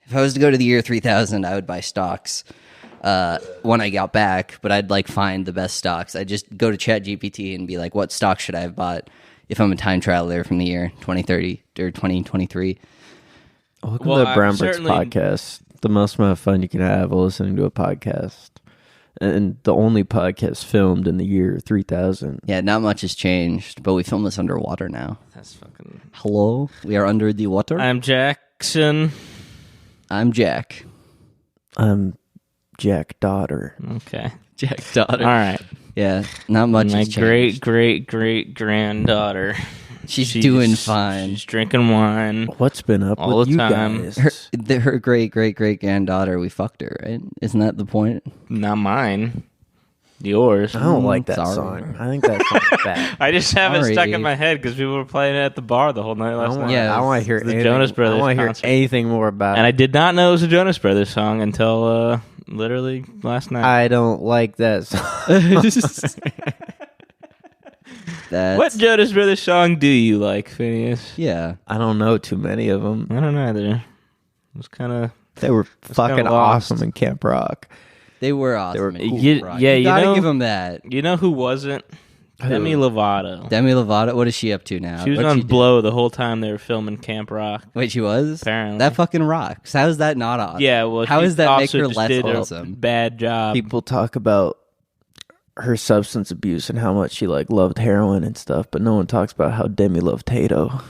If I was to go to the year 3000, I would buy stocks when I got back, but I'd like find the best stocks. I'd just go to ChatGPT and be like, what stock should I have bought if I'm a time traveler from the year 2030 or 2023? Welcome to the Brown Bricks podcast. The most amount of fun you can have while listening to a podcast. And the only podcast filmed in the year 3000. Yeah, not much has changed, but we film this underwater now. That's fucking... Hello, we are under the water. I'm Jackson. I'm Jack. I'm Jack Daughter. Okay. Jack Daughter. All right. Yeah, not much My has changed. great granddaughter. She's doing fine. She's drinking wine. What's been up all with the you time. guys? Her great granddaughter, we fucked her, right? Isn't that the point? Not mine. Yours. I don't like that Sorry. song. I think that song's bad. I just have it stuck Sorry. in my head because people were playing it at the bar the whole night last night. Yeah, I want to hear the anything, Jonas Brothers I want to hear concert. anything more about And I it. did not know it was a Jonas Brothers song until literally last night. I don't like that song. What Jonas Brothers song do you like, Phineas? Yeah. I don't know too many of them. I don't know either. It was kind of... They were fucking kinda lost. awesome in Camp Rock. They were awesome. They were and cool, You- Rock. yeah, you you gotta know- give them that. You know who wasn't? Demi Lovato. Demi Lovato, what is she up to now? She was What'd on she do? Blow the whole time they were filming Camp Rock. Wait, she was? Apparently. That fucking rocks. How is that not awesome? Yeah, well, how she does that make also her just less did a awesome? bad job. People talk about her substance abuse and how much she like loved heroin and stuff, but no one talks about how Demi loved Tato,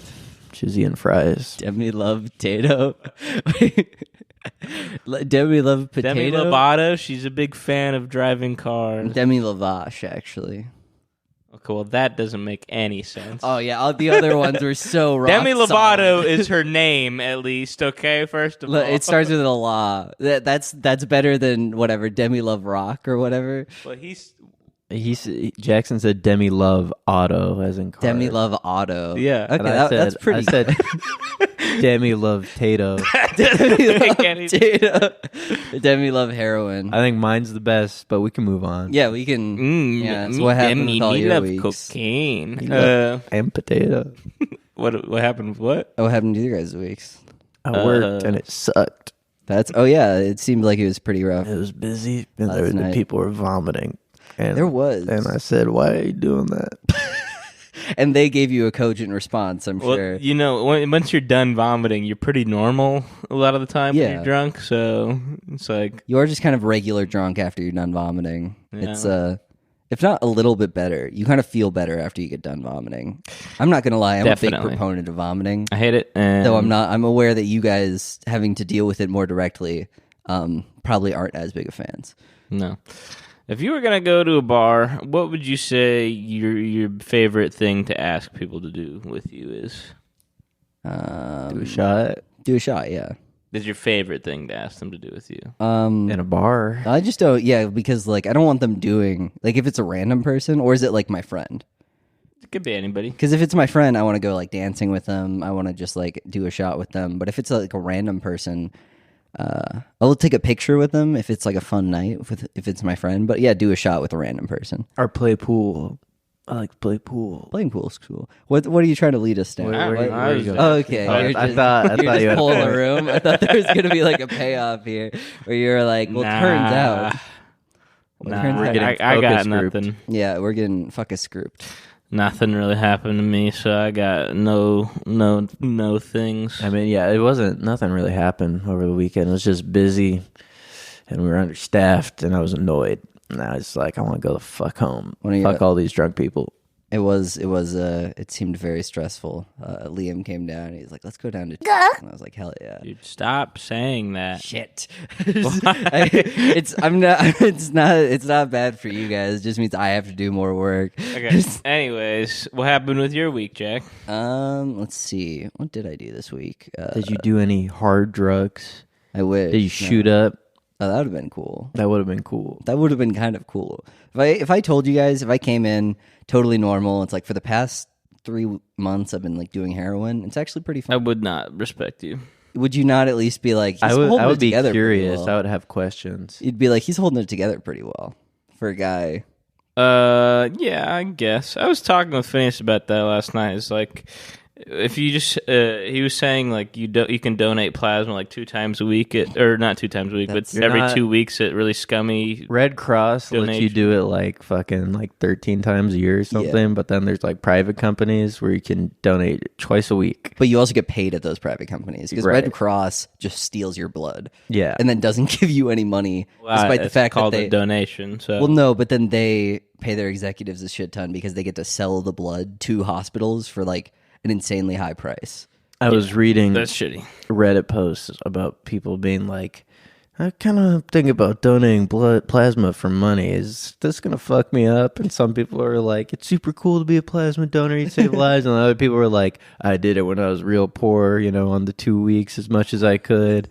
Chizzy and fries. Demi love potato. Demi love potato. Demi Lovato, she's a big fan of driving cars. Demi Lavash, actually. Okay, well, that doesn't make any sense. Oh yeah, all the other ones were so rock Demi Lovato solid. is her name, at least. Okay, first of all, It starts with a law. That's better than whatever Demi Love Rock or whatever. But he's Jackson said Demi love auto as in car. Demi Love Auto. Yeah. Okay, And I that's pretty. I said Demi love Tato. Demi Love Can't even- potato. Demi Love heroin. I think mine's the best, but we can move on. Yeah, we can. Yeah, so me, what happened Demi, with all me your love weeks? cocaine. And potato. What happened with what? What happened to your guys' weeks? I worked and it sucked. Oh yeah, it seemed like it was pretty rough. It was busy and Last the night. people were vomiting. And, There was. And I said, why are you doing that? And they gave you a cogent response, I'm Well, sure. you know, once you're done vomiting, you're pretty normal a lot of the time when Yeah. you're drunk. So it's like, You are just kind of regular drunk after you're done vomiting. Yeah. It's if not a little bit better, you kind of feel better after you get done vomiting. I'm not gonna lie, I'm a big Definitely. proponent of vomiting. I hate it. And Though I'm aware that you guys having to deal with it more directly probably aren't as big of fans. No. If you were gonna go to a bar, what would you say your favorite thing to ask people to do with you is? Do a shot Do a shot, yeah. Is your favorite thing to ask them to do with you? in a bar. I just don't, yeah, because like I don't want them doing like if it's a random person or is it like my friend? It could be anybody. Because if it's my friend, I want to go like dancing with them. I want to just like do a shot with them. But if it's like a random person, I'll take a picture with them if it's like a fun night. If it's my friend, but yeah, do a shot with a random person. Or play pool. I like to play pool. Playing pool is cool. What are you trying to lead us down? Where I you was- going? Oh, okay. Oh, You're I just, thought you're you just had a pulling the point. room. I thought there was gonna be like a payoff here, where you're like, well, turns out, Nah, We're getting I got focus grouped. nothing. yeah, we're getting fucking grouped. Nothing really happened to me, so I got no things. I mean, yeah, nothing really happened over the weekend. It was just busy and we were understaffed and I was annoyed. And I was like, I want to go the fuck home. Fuck all these drunk people. It seemed very stressful. Liam came down. He's like, "Let's go down to," and I was like, "Hell yeah!" Dude, stop saying that. Shit. It's not bad for you guys. It just means I have to do more work. Okay. Anyways, what happened with your week, Jack? Let's see. What did I do this week? Did you do any hard drugs? I wish. Did you shoot up? Oh, that would have been cool. That would have been cool. That would have been kind of cool. If I told you guys, if I came in totally normal, it's like for the past 3 months I've been like doing heroin. It's actually pretty fun. I would not respect you. Would you not at least be like, he's I holding would it be together pretty curious. well? I would have questions. You'd be like, he's holding it together pretty well for a guy. Yeah, I guess. I was talking with Phineas about that last night. It's like, if you just he was saying like you can donate plasma like 2 times a week or not 2 times a week, but every 2 weeks at really scummy Red Cross donation. lets you do it like fucking like 13 times a year or something, but then there's like private companies where you can donate twice a week. But you also get paid at those private companies because Red Cross just steals your blood. Yeah. And then doesn't give you any money despite the fact that they a donation. So well, no, but then they pay their executives a shit ton because they get to sell the blood to hospitals for like an insanely high price. I was reading that's shitty Reddit posts about people being like, I kind of think about donating blood plasma for money. Is this going to fuck me up? And some people are like, it's super cool to be a plasma donor. You save lives. And other people were like, I did it when I was real poor, on the 2 weeks as much as I could.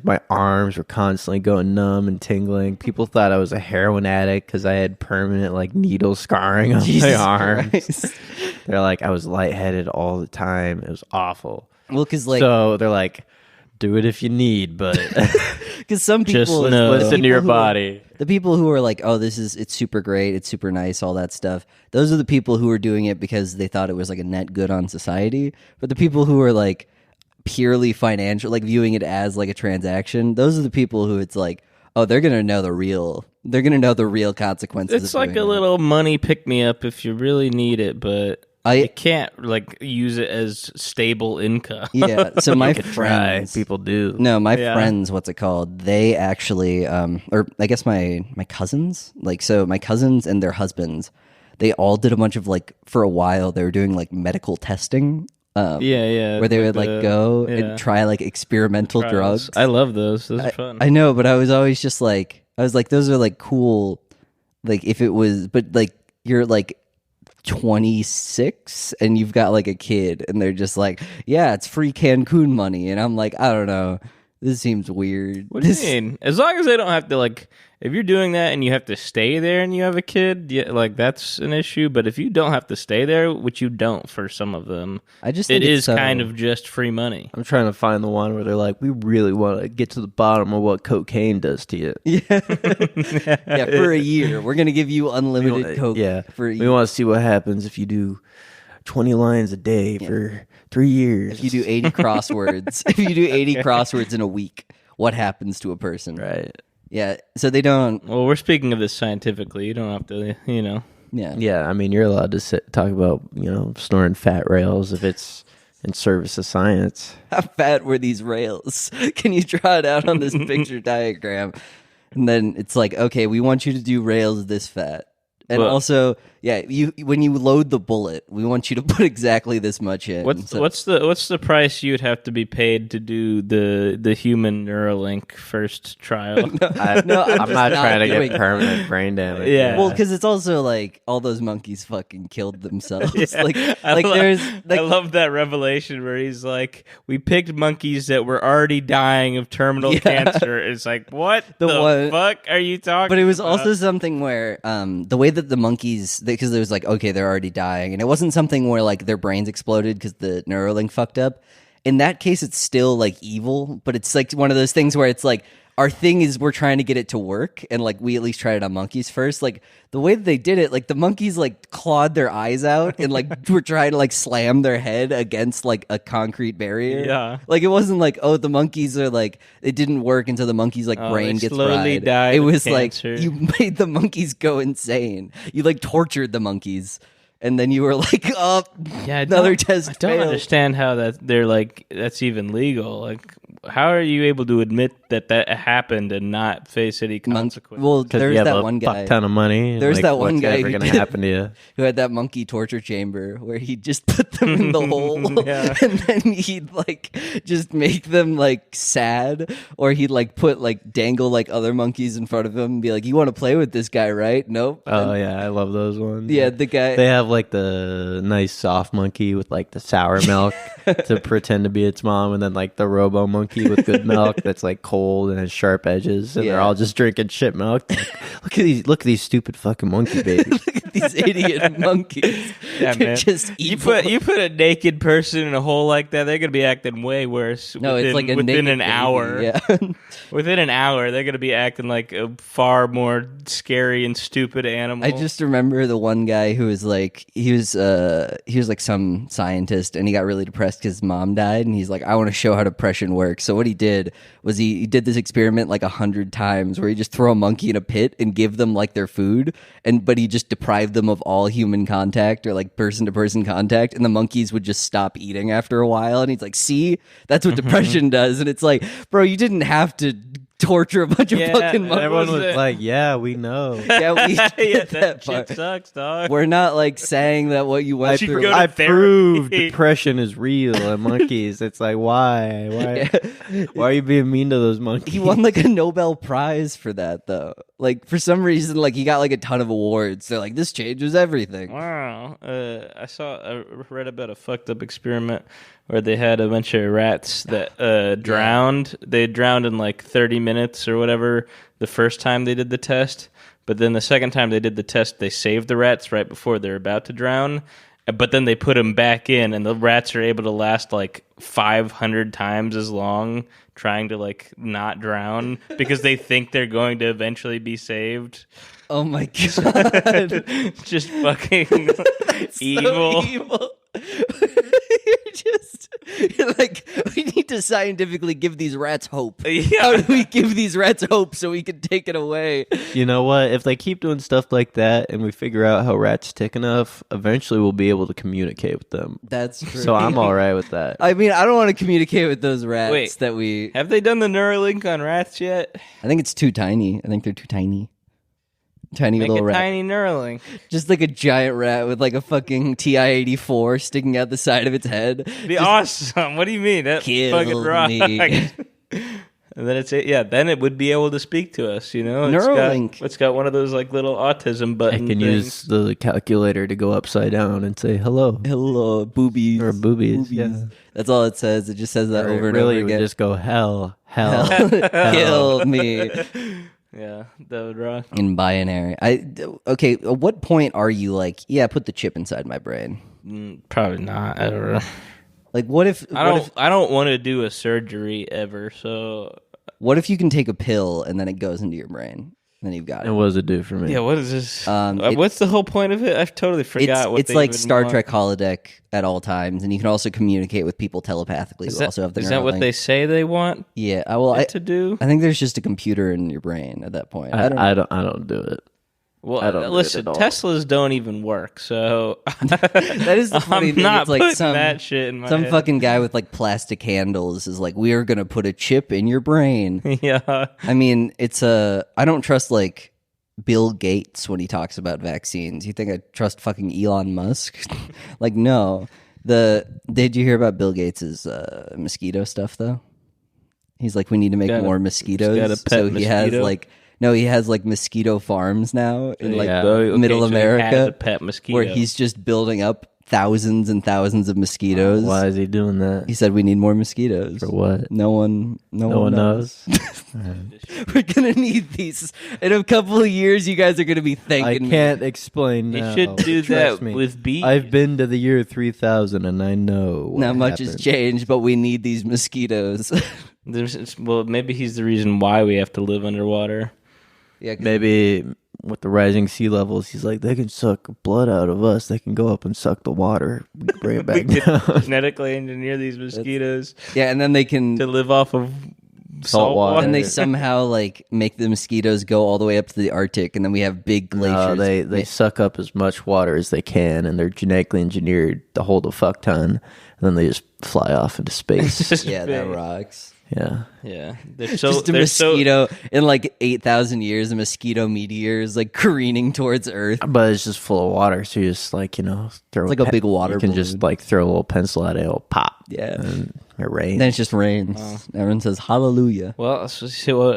My arms were constantly going numb and tingling. People thought I was a heroin addict because I had permanent like needle scarring on my arms. They're like, I was lightheaded all the time. It was awful. Well, because like, so they're like, do it if you need, but because some people just listen to your body. The people who are like, oh, it's super great, it's super nice, all that stuff. Those are the people who are doing it because they thought it was like a net good on society. But the people who are like purely financial, like viewing it as like a transaction, those are the people who it's like, oh, they're gonna know the real consequences. It's like a little money pick me up if you really need it, but you can't like use it as stable income. Yeah. So my friends, people do. No, my friends, what's it called? They actually, or I guess my cousins, my cousins and their husbands, they all did a bunch of like for a while they were doing like medical testing. Where they would go and try like experimental drugs. I love those. Those are fun. I know, but I was always just like, those are like cool. Like if it was, but like you're like 26 and you've got like a kid and they're just like, yeah, it's free Cancun money. And I'm like, I don't know. This seems weird. What do you mean? As long as they don't have to like, if you're doing that and you have to stay there and you have a kid, like that's an issue. But if you don't have to stay there, which you don't for some of them, I just think it is kind of just free money. I'm trying to find the one where they're like, we really want to get to the bottom of what cocaine does to you. Yeah, for a year, we're gonna give you unlimited coke. Yeah, for a year. We want to see what happens if you do 20 lines a day for 3 years. If you do 80 crosswords, if you do 80 crosswords in a week, what happens to a person? Right. Yeah, so they don't. Well, we're speaking of this scientifically. You don't have to, Yeah. I mean, you're allowed to talk about, snoring fat rails if it's in service of science. How fat were these rails? Can you draw it out on this picture diagram? And then it's like, okay, we want you to do rails this fat. And also, when you load the bullet, we want you to put exactly this much in. What's the price you'd have to be paid to do the human Neuralink first trial? I'm not trying to get permanent brain damage. Yeah. Well, because it's also like all those monkeys fucking killed themselves. Yeah. I love that revelation where he's like, we picked monkeys that were already dying of terminal cancer. It's like, what the fuck are you talking about? But it was also something where the way that the monkeys, because it was like, okay, they're already dying, and it wasn't something where like their brains exploded because the Neuralink fucked up. In that case, it's still like evil, but it's like one of those things where it's like, our thing is we're trying to get it to work, and like we at least tried it on monkeys first. Like the way that they did it, like the monkeys like clawed their eyes out and like were trying to like slam their head against like a concrete barrier. Yeah, like it wasn't like, oh, the monkeys are like, it didn't work until the monkeys like brain gets slowly fried. Died it was cancer. Like you made the monkeys go insane. You like tortured the monkeys. And then you were like, oh, another test. I don't understand how they're like, that's even legal. Like, how are you able to admit that happened and not face any consequences? Well, there's that one guy. Fuck ton of money. There's that one guy what's ever going to happen to you? Who had that monkey torture chamber where he just put them in the hole, and then he'd like just make them like sad, or he'd like dangle like other monkeys in front of him and be like, "You want to play with this guy, right?" Nope. Oh yeah, I love those ones. Yeah, the guy. They have like the nice soft monkey with like the sour milk to pretend to be its mom, and then like the robo monkey with good milk that's like cold and has sharp edges, and they're all just drinking shit milk. Like, look at these stupid fucking monkey babies. these idiot monkeys. Yeah, They're man. just evil. You put a naked person in a hole like that, they're gonna be acting way worse. No, it's like within an hour. Yeah. Within an hour, they're gonna be acting like a far more scary and stupid animal. I just remember the one guy who was like he was like some scientist, and he got really depressed because his mom died, and he's like, I want to show how depression works. So what he did was he did this experiment like 100 times where he just throw a monkey in a pit and give them like their food, but he just deprived them of all human contact or like person to person contact, and the monkeys would just stop eating after a while. And he's like, see, that's what depression does. And it's like, bro, you didn't have to torture a bunch of fucking monkeys. Everyone was like, yeah, we know. Yeah, we did that part. shit sucks, dog. We're not like saying that what you went through. go to I therapy. proved depression is real in monkeys. It's like, why are you being mean to those monkeys? He won like a Nobel Prize for that though. Like for some reason, like he got like a ton of awards. They're like, this changes everything. Wow. I read about a fucked up experiment where they had a bunch of rats that drowned. They drowned in like 30 minutes or whatever the first time they did the test. But then the second time they did the test, they saved the rats right before they're about to drown. But then they put them back in, and the rats are able to last like 500 times as long trying to like not drown because they think they're going to eventually be saved. Oh my god. Just fucking evil. So evil. You're like, we need to scientifically give these rats hope. Yeah. How do we give these rats hope so we can take it away? You know what? If they keep doing stuff like that and we figure out how rats tick enough, eventually we'll be able to communicate with them. That's true. So I'm all right with that. I mean, I don't want to communicate with those rats that we... Have they done the Neuralink on rats yet? I think it's too tiny. I think they're too tiny. Tiny Make little a rat. tiny Neuralink. Just like a giant rat with like a fucking TI-84 sticking out the side of its head. Be awesome. What do you mean? That Kill fucking rocks. me. And then then it would be able to speak to us, you know? Neuralink. It's got one of those like little autism button I can things. use the calculator to go upside down and say hello. Hello, boobies. Or boobies, yeah. That's all it says. It just says that over and really, over again. would just go hell. Kill me. Yeah, that would rock. In binary. Okay, at what point are you like, yeah, put the chip inside my brain? Probably not. I don't know. Like, what if I don't want to do a surgery ever, so... What if you can take a pill and then it goes into your brain? Then you've got it. And what does it do for me? Yeah, what is this? What's the whole point of it? I totally forgot what it's like Star Trek holodeck at all times, and you can also communicate with people telepathically who also have the Is that what Neuralink. they say they want Yeah, well, to do? I think there's just a computer in your brain at that point. I don't do it. Well, I don't listen, do it at all. Teslas don't even work, so That is the funny I'm thing. not It's like putting that shit in my some head. fucking guy with like plastic handles is like, we are gonna put a chip in your brain. Yeah. I mean, I don't trust like Bill Gates when he talks about vaccines. You think I trust fucking Elon Musk? Like, no. Did you hear about Bill Gates's mosquito stuff though? He's like, we need to make more mosquitoes. got a pet So he mosquito? he has like mosquito farms now in like Okay, middle so he America, has a pet mosquito. where he's just building up thousands and thousands of mosquitoes. Why is he doing that? He said we need more mosquitoes. For what? No one knows. We're gonna need these in a couple of years. You guys are gonna be I thanking can't explain He now. should do Trust that me. with bees. I've been to the year 3000 and I know what Not much has happened. changed, but we need these mosquitoes. Well, maybe he's the reason why we have to live underwater. Yeah, 'cause Maybe with the rising sea levels, he's like, they can suck blood out of us. They can go up and suck the water. We can bring it We back could down. genetically engineer these mosquitoes yeah, and then they can, to live off of salt water. water. and they somehow like make the mosquitoes go all the way up to the Arctic, and then we have big glaciers. No, they suck up as much water as they can, and they're genetically engineered to hold a fuck ton, and then they just fly off into space. Yeah, that rocks. Yeah. Yeah, Just a mosquito in like 8,000 years. A mosquito meteor is like careening towards Earth. But it's just full of water, so you just like, throw It's like a big water You can balloon. just like throw a little pencil at it, it'll pop. Yeah. And it rains. Then it just rains. Everyone says hallelujah. Well,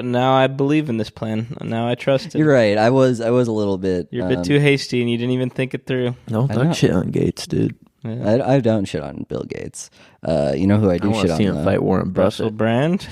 now I believe in this plan. Now I trust it. You're right. I was a little bit. You're a bit too hasty, and you didn't even think it through. Don't I know. talk shit on Gates, dude. I don't shit on Bill Gates. You know who I do I want shit to on? see him though? fight Warren Russell Buffett. Brand.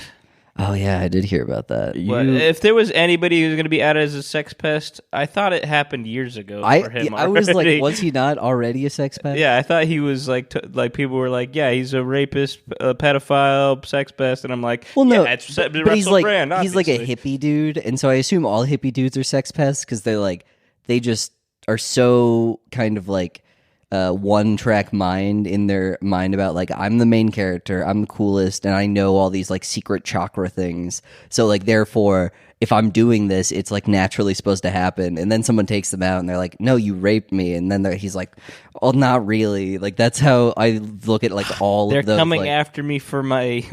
Oh yeah, I did hear about that. But if there was anybody who's going to be outed as a sex pest, I thought it happened years ago for him. I was like, already. was he not already a sex pest? Yeah, I thought he was like people were like, yeah, he's a rapist, a pedophile, sex pest, and I'm like, Well, no, yeah, it's but Russell he's like Brand, he's like a obviously. hippie dude, and so I assume all hippie dudes are sex pests because they just are so kind of like one track mind in their mind about like I'm the main character, I'm the coolest, and I know all these like secret chakra things. So like therefore, if I'm doing this, it's like naturally supposed to happen. And then someone takes them out and they're like, no, you raped me. And then he's like, oh, not really. Like that's how I look at like all They're of those. coming like, after me for my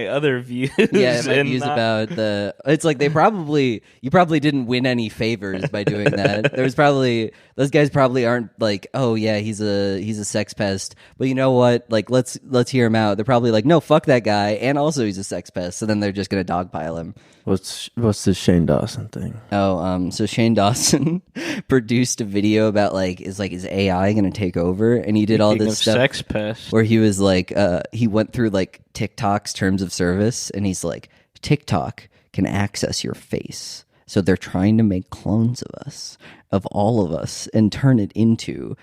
other views. yeah, my and views not- about the. It's like you probably didn't win any favors by doing that. There was probably those guys probably aren't like, oh yeah, he's a sex pest. But you know what? Like let's hear him out. They're probably like, no, fuck that guy, and also he's a sex pest. So then they're just gonna dogpile him. What's this Shane Dawson thing? Oh, so Shane Dawson produced a video about is AI gonna take over, and he did all Speaking this of stuff sex pest. where he was like, he went through like TikTok's terms of service, and he's like, TikTok can access your face, so they're trying to make clones of us, of all of us, and turn us into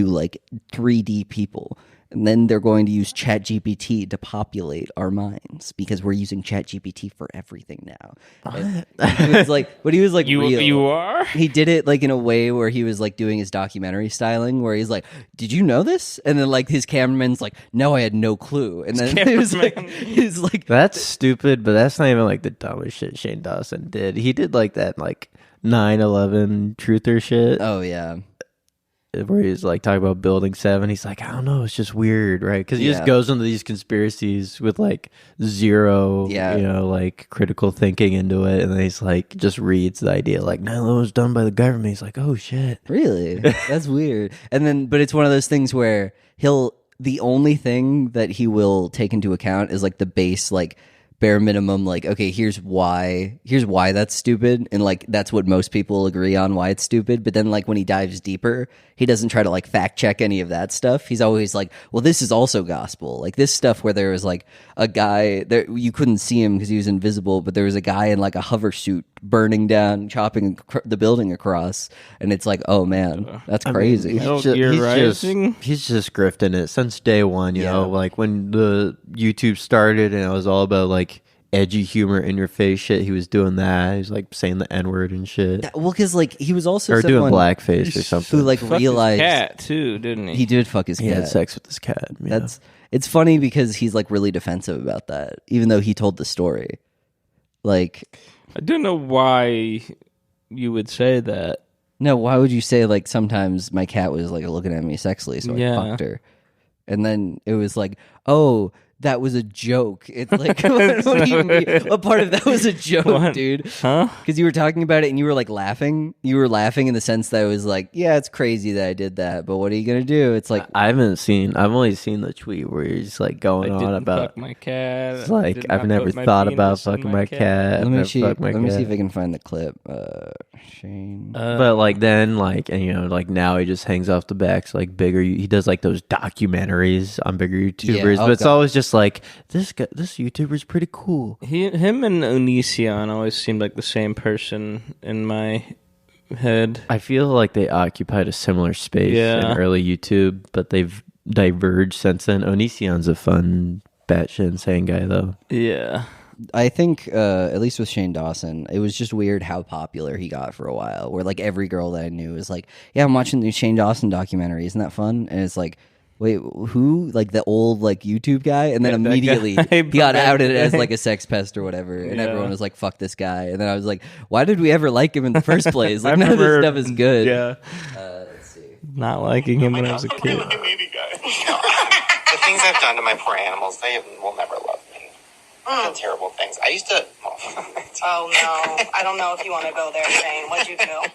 like 3D people. And then they're going to use ChatGPT to populate our minds because we're using ChatGPT for everything now. And he was like, You real. you are? He did it like in a way where he was like doing his documentary styling, where he's like, "Did you know this?" And then like his cameraman's like, "No, I had no clue." And then it was like, he's like, That's stupid, but that's not even like the dumbest shit Shane Dawson did. He did like that like 9/11 truther shit. "Oh yeah." Where he's like talking about Building 7. He's like, I don't know, it's just weird, right? Because he Yeah. just goes into these conspiracies with like zero, like critical thinking into it, and then he's like, just reads the idea like 9/11 was done by the government. He's like, oh shit, Really? That's weird. And then, but it's one of those things where the only thing that he will take into account is like the base, like bare minimum, like, okay, here's why that's stupid. And like, that's what most people agree on why it's stupid. But then like when he dives deeper, he doesn't try to like fact check any of that stuff. He's always like, well, this is also gospel. Like this stuff where there was like a guy there, you couldn't see him because he was invisible, but there was a guy in like a hover suit burning down, chopping the building across. And it's like, oh man, that's crazy. Metal Gear Rising? He's just grifting it since day one, you know, like when the YouTube started and it was all about like edgy humor in your face shit. He was doing that. He was like saying the N-word and shit. Well, because like he was also Or doing someone blackface or something. who like Fucked realized his cat too, didn't he? he did fuck his He cat. had sex with his cat. It's funny because he's like really defensive about that, even though he told the story. Like, I don't know why you would say that. no, why would you say like sometimes my cat was like looking at me sexually, so Yeah. I fucked her, and then it was like, oh, that was a joke. It's like, what do you mean? What part of that was a joke, What? dude? Huh? Because you were talking about it and you were like laughing. You were laughing in the sense that it was like, yeah, it's crazy that I did that, but what are you gonna do? It's like, I've only seen the tweet where he's like going I on didn't about fuck my cat. it's like Did I've not never put my thought about penis in fucking my cat. let me I've see. never fucked my Let me see cat. if I can find the clip. Shane. But like then like, and you know, like now he just hangs off the backs like bigger. He does like those documentaries on bigger YouTubers, Yeah, oh but it's God. always just like this YouTuber's pretty cool. Him and Onision always seemed like the same person in my head. I feel like they occupied a similar space Yeah. in early YouTube, but they've diverged since then. Onision's a fun batshit insane guy though. Yeah. I think, at least with Shane Dawson, it was just weird how popular he got for a while. Where like every girl that I knew was like, "Yeah, I'm watching the Shane Dawson documentary. Isn't that fun?" And it's like, wait, who? Like the old like YouTube guy? And then Yeah, that immediately guy. he got outed as like a sex pest or whatever, and Yeah. everyone was like, "Fuck this guy." And then I was like, "Why did we ever like him in the first place? Like I none of this remember- stuff is good." Yeah. Let's see. Not liking him when I was a kid. The things I've done to my poor animals, they will never love me. I've done terrible things. I used to. Oh no, I don't know if you want to go there, Shane. What'd you do?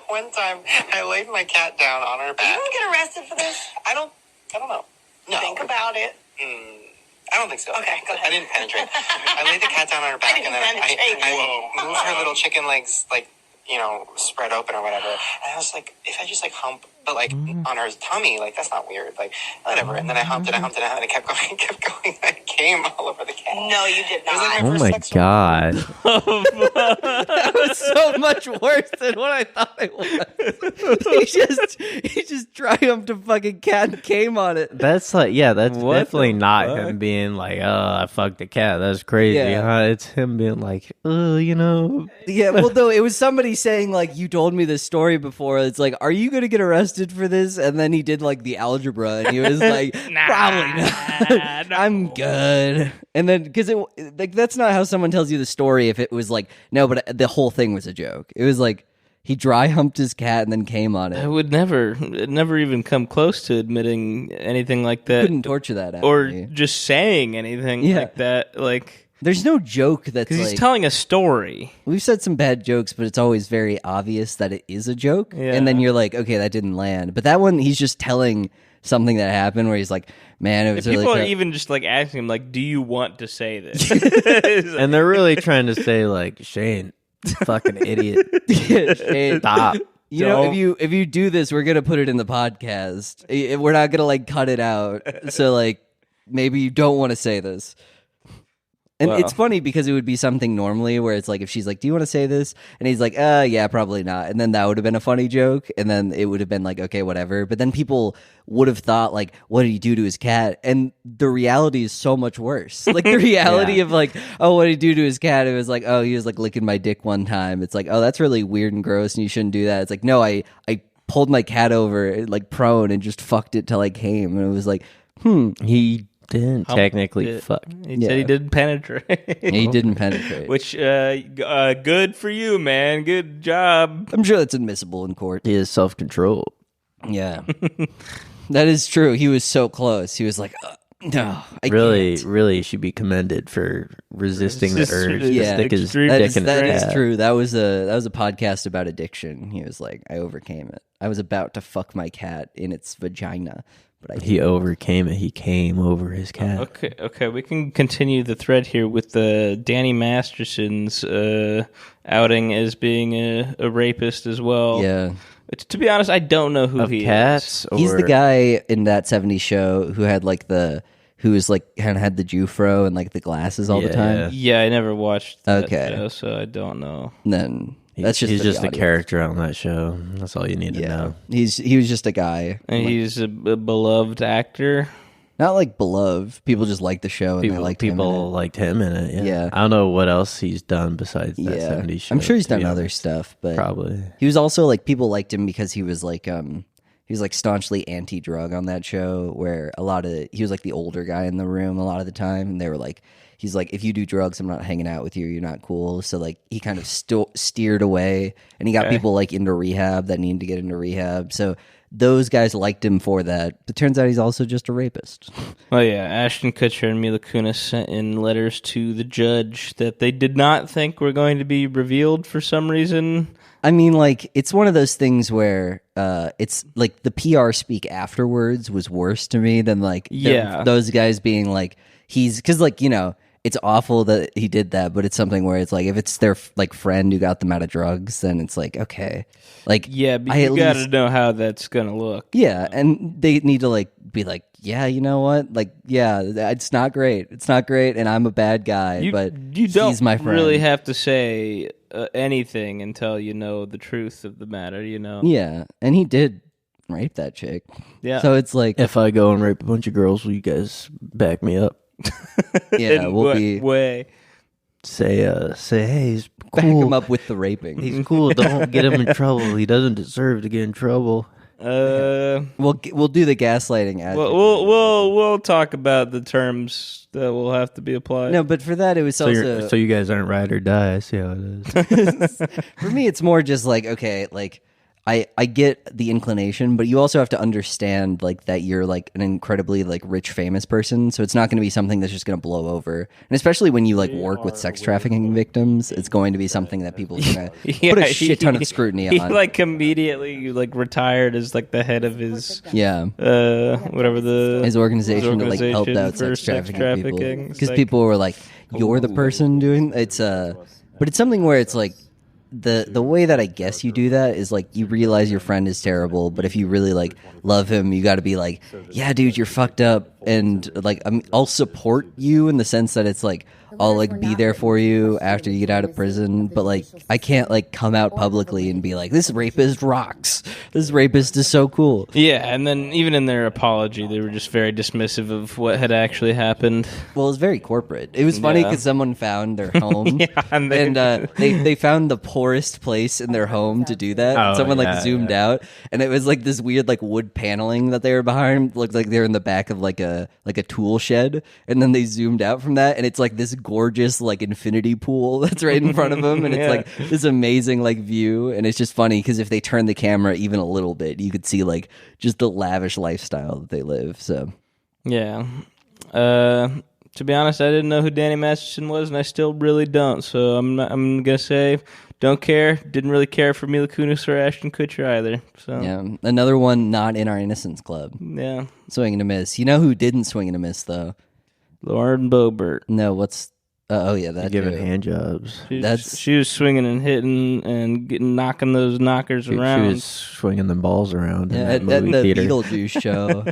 One time, I laid my cat down on her You back. don't get arrested for this. I don't know. No, Think about it. I don't think so. Okay, go ahead. I didn't penetrate. I laid the cat down on her back, and then I moved her little chicken legs, like, you know, spread open or whatever. And I was like, if I just like hump But like on her tummy, like that's not weird. Like whatever. And then I humped it, and it kept going, and kept going. I came all over the cat. No, you did It was like not. Oh first my sex god. That was so much worse than what I thought it was. He just triumphed a fucking cat and came on it. That's like, yeah, that's What definitely the not fuck? him being like, oh, I fucked a cat. That's crazy. Yeah. Huh? It's him being like, oh, you know. Yeah, well, though, it was somebody saying, like, you told me this story before. It's like, are you going to get arrested for this? And then he did, like, the algebra, and he was like, probably not. I'm good. And then, because like, that's not how someone tells you the story if it was like, no, but the whole thing was a joke. It was like, he dry humped his cat and then came on I it. would never even come close to admitting anything like that, Couldn't torture that out or of me. just saying anything Yeah. like that. Like, There's no joke that's because like, he's telling a story. we've said some bad jokes, but it's always very obvious that it is a joke. Yeah. And then you're like, okay, that didn't land. But that one, he's just telling something that happened where he's like, man, it was People really are cra-" even just like asking him, like, "Do you want to say this?" And they're really trying to say, like, Shane, fucking idiot. Shane, Stop. you know, Don't. if you do this, we're gonna put it in the podcast. We're not gonna like cut it out. So like, maybe you don't want to say this. And Wow. it's funny because it would be something normally where it's like if she's like, "Do you want to say this?" and he's like, yeah, probably not." And then that would have been a funny joke, and then it would have been like, "Okay, whatever." But then people would have thought like, "What did he do to his cat?" And the reality is so much worse. Like the reality of like, "Oh, what did he do to his cat?" It was like, "Oh, he was like licking my dick one time." It's like, "Oh, that's really weird and gross, and you shouldn't do that." It's like, "No, I pulled my cat over like prone and just fucked it till I came," and it was like, He didn't technically it. fuck. He said he didn't penetrate. he didn't penetrate. Which, good for you, man. Good job. I'm sure that's admissible in court. He is self-control. Yeah, that is true. He was so close. He was like, "No, I Really, can't." really should be commended for resisting the urge to Yeah. stick his Extreme That dick is, in that his is cat. true. That was a podcast about addiction. He was like, "I overcame it. I was about to fuck my cat in its vagina, but I He overcame it. He came over his cat. Okay. We can continue the thread here with the Danny Masterson's outing as being a rapist as well. yeah." To be honest, I don't know who Of he cats, or He's the guy in that '70s show who had like who was like kind of had the Jufro and like the glasses all the Yeah, time. yeah. is. Yeah, I never watched that Okay. show, so I don't know. And then that's just he's for the just a audience. character on that show. That's all you need to Yeah, know. he was just a guy. And Like, he's a beloved actor. not like beloved. People just like the show and they People, liked him in people it. liked him in it. Yeah. Yeah. I don't know what else he's done besides that Yeah, 70s show. I'm sure he's to be done other honest. stuff, but Probably. he was also like people liked him because he was like staunchly anti-drug on that show. Where he was like the older guy in the room a lot of the time, and they were like, he's like, if you do drugs, I'm not hanging out with you. You're not cool. So like he kind of steered away, and he got people like into rehab that needed to get into rehab. So those guys liked him for that. But turns out he's also just a rapist. Oh yeah, Ashton Kutcher and Mila Kunis sent in letters to the judge that they did not think were going to be revealed for some reason. I mean, like, it's one of those things where it's like the PR speak afterwards was worse to me than like those guys being like, because like, you know, it's awful that he did that, but it's something where it's like, if it's their like friend who got them out of drugs, then it's like, okay. Like, Yeah, but I you at got to least- know how that's going to look. Yeah, and they need to like be like, yeah, you know what? Like, yeah, it's not great. It's not great, and I'm a bad guy, but you don't he's my friend. really have to say anything until you know the truth of the matter, you know? Yeah, and he did rape that chick. Yeah. So it's like, If I go and rape a bunch of girls, will you guys back me up? yeah, In we'll what be way? Say, hey, he's cool. back him up with the raping. He's cool. Don't get him in trouble. He doesn't deserve to get in trouble. We'll do the gaslighting ad. We'll talk about the terms that will have to be applied. No, but for that it was So, also so you guys aren't ride or die. I see how it is. for me it's more just like, okay, like I get the inclination, but you also have to understand like that you're like an incredibly like rich famous person, so it's not going to be something that's just going to blow over. And especially when you like work with sex trafficking victims, it's going to be something that people are going to put a shit ton of scrutiny He on. like immediately like retired as like the head of his yeah. whatever His organization that like helped organization out for sex trafficking people, It's because like- people were like, "You're the person doing it's but it's something where it's like the way that I guess you do that is like you realize your friend is terrible, but if you really like love him, you got to be like, yeah, dude, you're fucked up, and like I'll support you in the sense that it's like I'll like be there for you after you get out of prison, but like I can't like come out publicly and be like, this rapist rocks, this rapist is so cool. Yeah, and then even in their apology, they were just very dismissive of what had actually happened. Well, it was very corporate. It was funny because someone found their home, and they found the poorest place in their home to do that. Oh, Someone like yeah, zoomed out, and it was like this weird like wood paneling that they were behind. It looked like they were in the back of like a tool shed, and then they zoomed out from that, and it's like this gorgeous like infinity pool that's right in front of them, and it's like this amazing like view, and it's just funny because if they turn the camera even a little bit, you could see like just the lavish lifestyle that they live. So yeah. To be honest, I didn't know who Danny Masterson was, and I still really don't. So I'm gonna say, don't care. Didn't really care for Mila Kunis or Ashton Kutcher either. So yeah, another one not in our Innocence Club. Yeah, Swing and a miss. You know who didn't swing and a miss though? Lauren Boebert. No, what's oh yeah, that giving too. hand jobs. She was swinging and hitting and knocking those knockers around. She was swinging them balls around in Yeah, that at movie the theater. Beetlejuice show.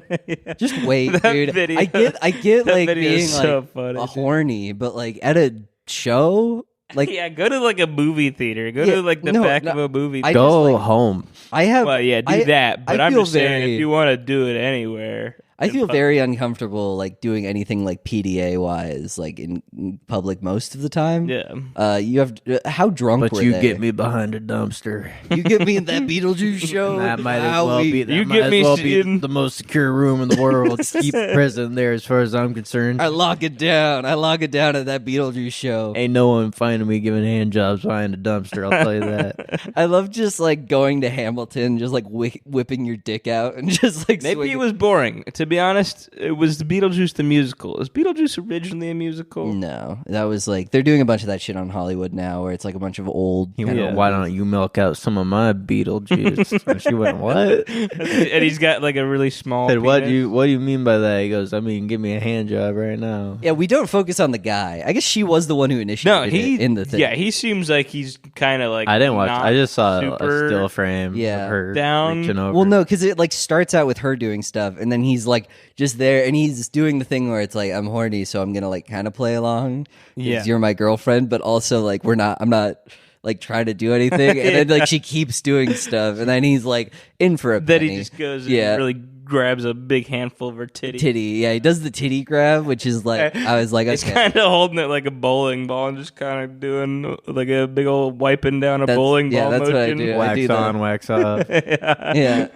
Just wait, That dude. video- I get that like video being is like so funny, a dude. horny, but like at a show, like Yeah, go to like a movie theater. Go Yeah, to like the no, back no, of a movie I theater. just, Go like- home. I have. Well, yeah, do that. But I I'm feel just saying, very- if you want to do it anywhere, I feel very uncomfortable like doing anything like PDA wise, like in public most of the time. yeah. You have how drunk But were you they? get me behind a dumpster. You get me in that Beetlejuice show. That might as Wow, well we- be. That You might get as me well be in- the most secure room in the world. Keep prison there, as far as I'm concerned. I lock it down. I lock it down at that Beetlejuice show. Ain't no one finding me giving hand jobs behind a dumpster. I'll tell you that. I love just like going to Hamilton, just like whipping your dick out and just like Maybe swinging. it was boring. To be honest, it was the Beetlejuice the musical. Is Beetlejuice originally a musical? No, that was like they're doing a bunch of that shit on Hollywood now, where it's like a bunch of old. He went, why don't you milk out some of my Beetlejuice? And she went, what? And he's got like a really small. Said, what penis. do you mean by that? He goes, I mean, give me a hand job right now. Yeah, we don't focus on the guy. I guess she was the one who initiated No, he it in the thing. Yeah, he seems like he's kind of like. I didn't watch. not I just saw a super still frame Yeah. of her down. reaching over. Well, no, because it like starts out with her doing stuff, and then he's like just there, and he's doing the thing where it's like I'm horny, so I'm gonna like kind of play along. 'Cause Yeah. you're my girlfriend, but also like I'm not like trying to do anything, and then like she keeps doing stuff, and then he's like in for a That penny. he just goes Yeah. and really grabs a big handful of her titty. Titty, yeah, he does the titty grab, which is like I was like, He's okay, kind of holding it like a bowling ball and just kind of doing like a big old wiping down a bowling yeah, ball that's what I motion. do. I wax do that. on, wax off. yeah.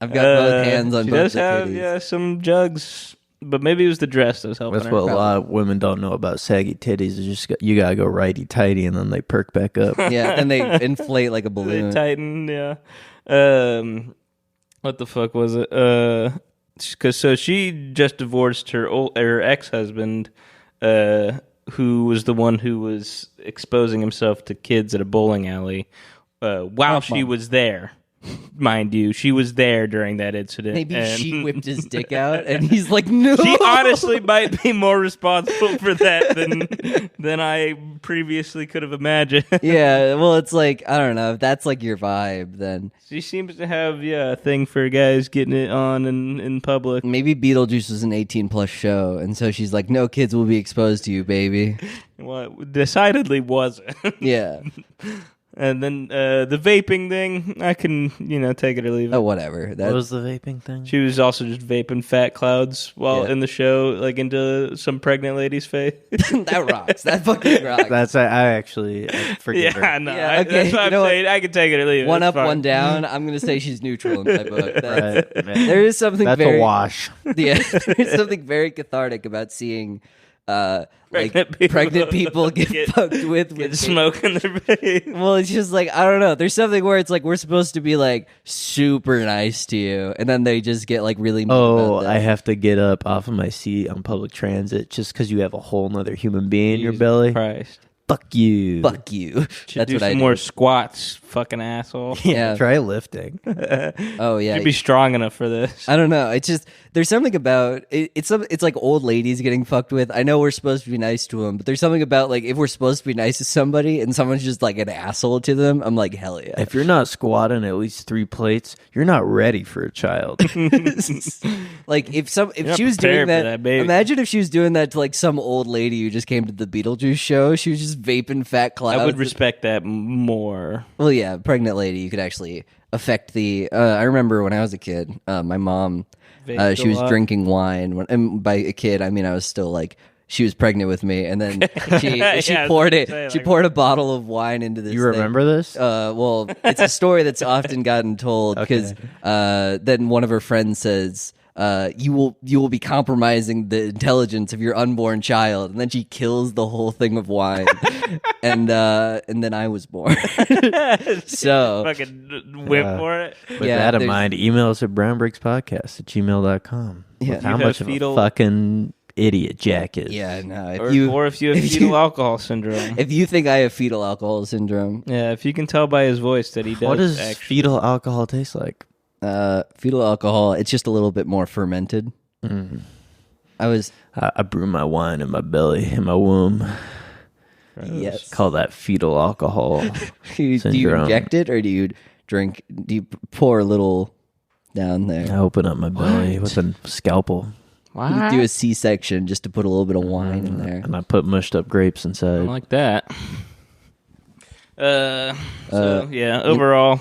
I've got both hands on she both does the have titties. some jugs, but maybe it was the dress that was helping That's her. what a lot of women don't know about saggy titties. Is just you gotta go righty tighty, and then they perk back up. Yeah, and they inflate like a They balloon. tighten, yeah. What the fuck was it? Because so she just divorced her ex-husband, who was the one who was exposing himself to kids at a bowling alley, while she was there. Mind you, she was there during that incident. Maybe and she whipped his dick out, and he's like, "No." She honestly might be more responsible for that than I previously could have imagined. Yeah, well, it's like I don't know if that's like your vibe. Then She seems to have a thing for guys getting it on in public. maybe Beetlejuice was an 18+ show, and so she's like, "No kids will be exposed to you, baby." Well, it decidedly wasn't. Yeah. And then the vaping thing, I can take it or leave it. Oh, whatever. What That was the vaping thing? She was also just vaping fat clouds while Yeah. in the show, like into some pregnant lady's face. that rocks. That fucking rocks. That's I forgive her. Yeah, no, Yeah, okay, that's what you I'm know what? saying. I can take it or leave it. One It's up, fine. one down. I'm gonna say she's neutral in my book. Right. There is something That's very a wash. Yeah, there's something very cathartic about seeing pregnant people get fucked with Get smoke in their face. Well, it's just like I don't know. There's something where it's like we're supposed to be like super nice to you, and then they just get like really. mean Oh, about that. I have to get up off of my seat on public transit just because you have a whole nother human being in your belly. Christ. Fuck you. Fuck you. Should That's do what I some do. more squats, fucking asshole. Yeah. Try lifting. Oh yeah. You'd be strong enough for this. I don't know. It's just there's something about it, it's like old ladies getting fucked with. I know we're supposed to be nice to them, but there's something about like if we're supposed to be nice to somebody and someone's just like an asshole to them, I'm like hell yeah. If you're not squatting at least 3 plates, you're not ready for a child. Like if not she was doing prepared for that, that, baby. imagine if she was doing that to like some old lady who just came to the Beetlejuice show. She was just vaping fat clouds. I would respect that more. Well, yeah, pregnant lady, you could actually affect the. I remember when I was a kid, my mom, Vaped she a was lot. drinking wine. And by a kid, I mean I was still like she was pregnant with me, and then she Yeah, poured I it. was gonna say, She like- poured a bottle of wine into this. You thing. remember this? Well, it's a story that's often gotten told because then one of her friends says, "You will be compromising the intelligence of your unborn child," and then she kills the whole thing of wine, and then I was born. So Fucking whip for it. With yeah, that in there's- mind, email us at brownbrickspodcast@gmail.com. Yeah. With how You have much of fetal- a fucking idiot Jack is. yeah, no. If Or, you or if you have if fetal you- alcohol syndrome. if you think I have fetal alcohol syndrome, Yeah, if you can tell by his voice that he does. What does actually. fetal alcohol taste like? fetal alcohol, it's just a little bit more fermented. I was I brew my wine in my belly, in my womb. yes. Call that fetal alcohol. Do you syndrome. inject it or do you drink? Do you pour a little down I there? open up my belly with a scalpel, You do a C-section just to put a little bit of wine in there. and I put mushed up grapes I inside. like that. Yeah, overall,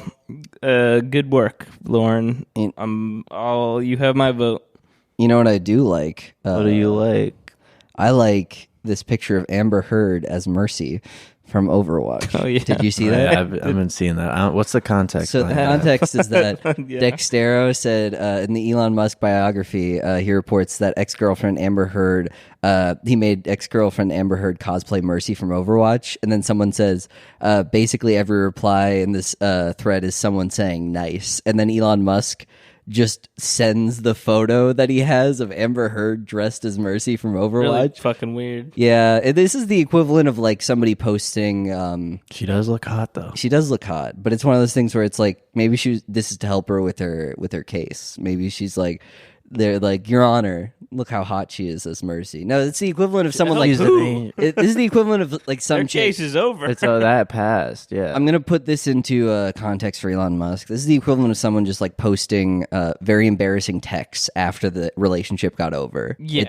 good work, Lauren. In- You have my vote. You know what I do like? What do you like? I like this picture of Amber Heard as Mercy from Overwatch. Oh, yeah. Did you see that? I've been seeing that. What's the context? So the behind that? context is that Yeah. Dextero said in the Elon Musk biography, he reports that ex-girlfriend Amber Heard, he made ex-girlfriend Amber Heard cosplay Mercy from Overwatch, and then someone says, basically every reply in this thread is someone saying nice, and then Elon Musk just sends the photo that he has of Amber Heard dressed as Mercy from Overwatch. Really fucking weird. Yeah, this is the equivalent of like somebody posting. She does look hot though. She does look hot, but it's one of those things where it's like maybe this is to help her with her case. Maybe she's like, they're like, Your Honor, look how hot she is as Mercy. No, it's the equivalent of someone like She's the- this is the equivalent of like some Their chick. case is over. It's that passed. Yeah. I'm gonna put this into context for Elon Musk. This is the equivalent of someone just like posting very embarrassing texts after the relationship got over. Yeah.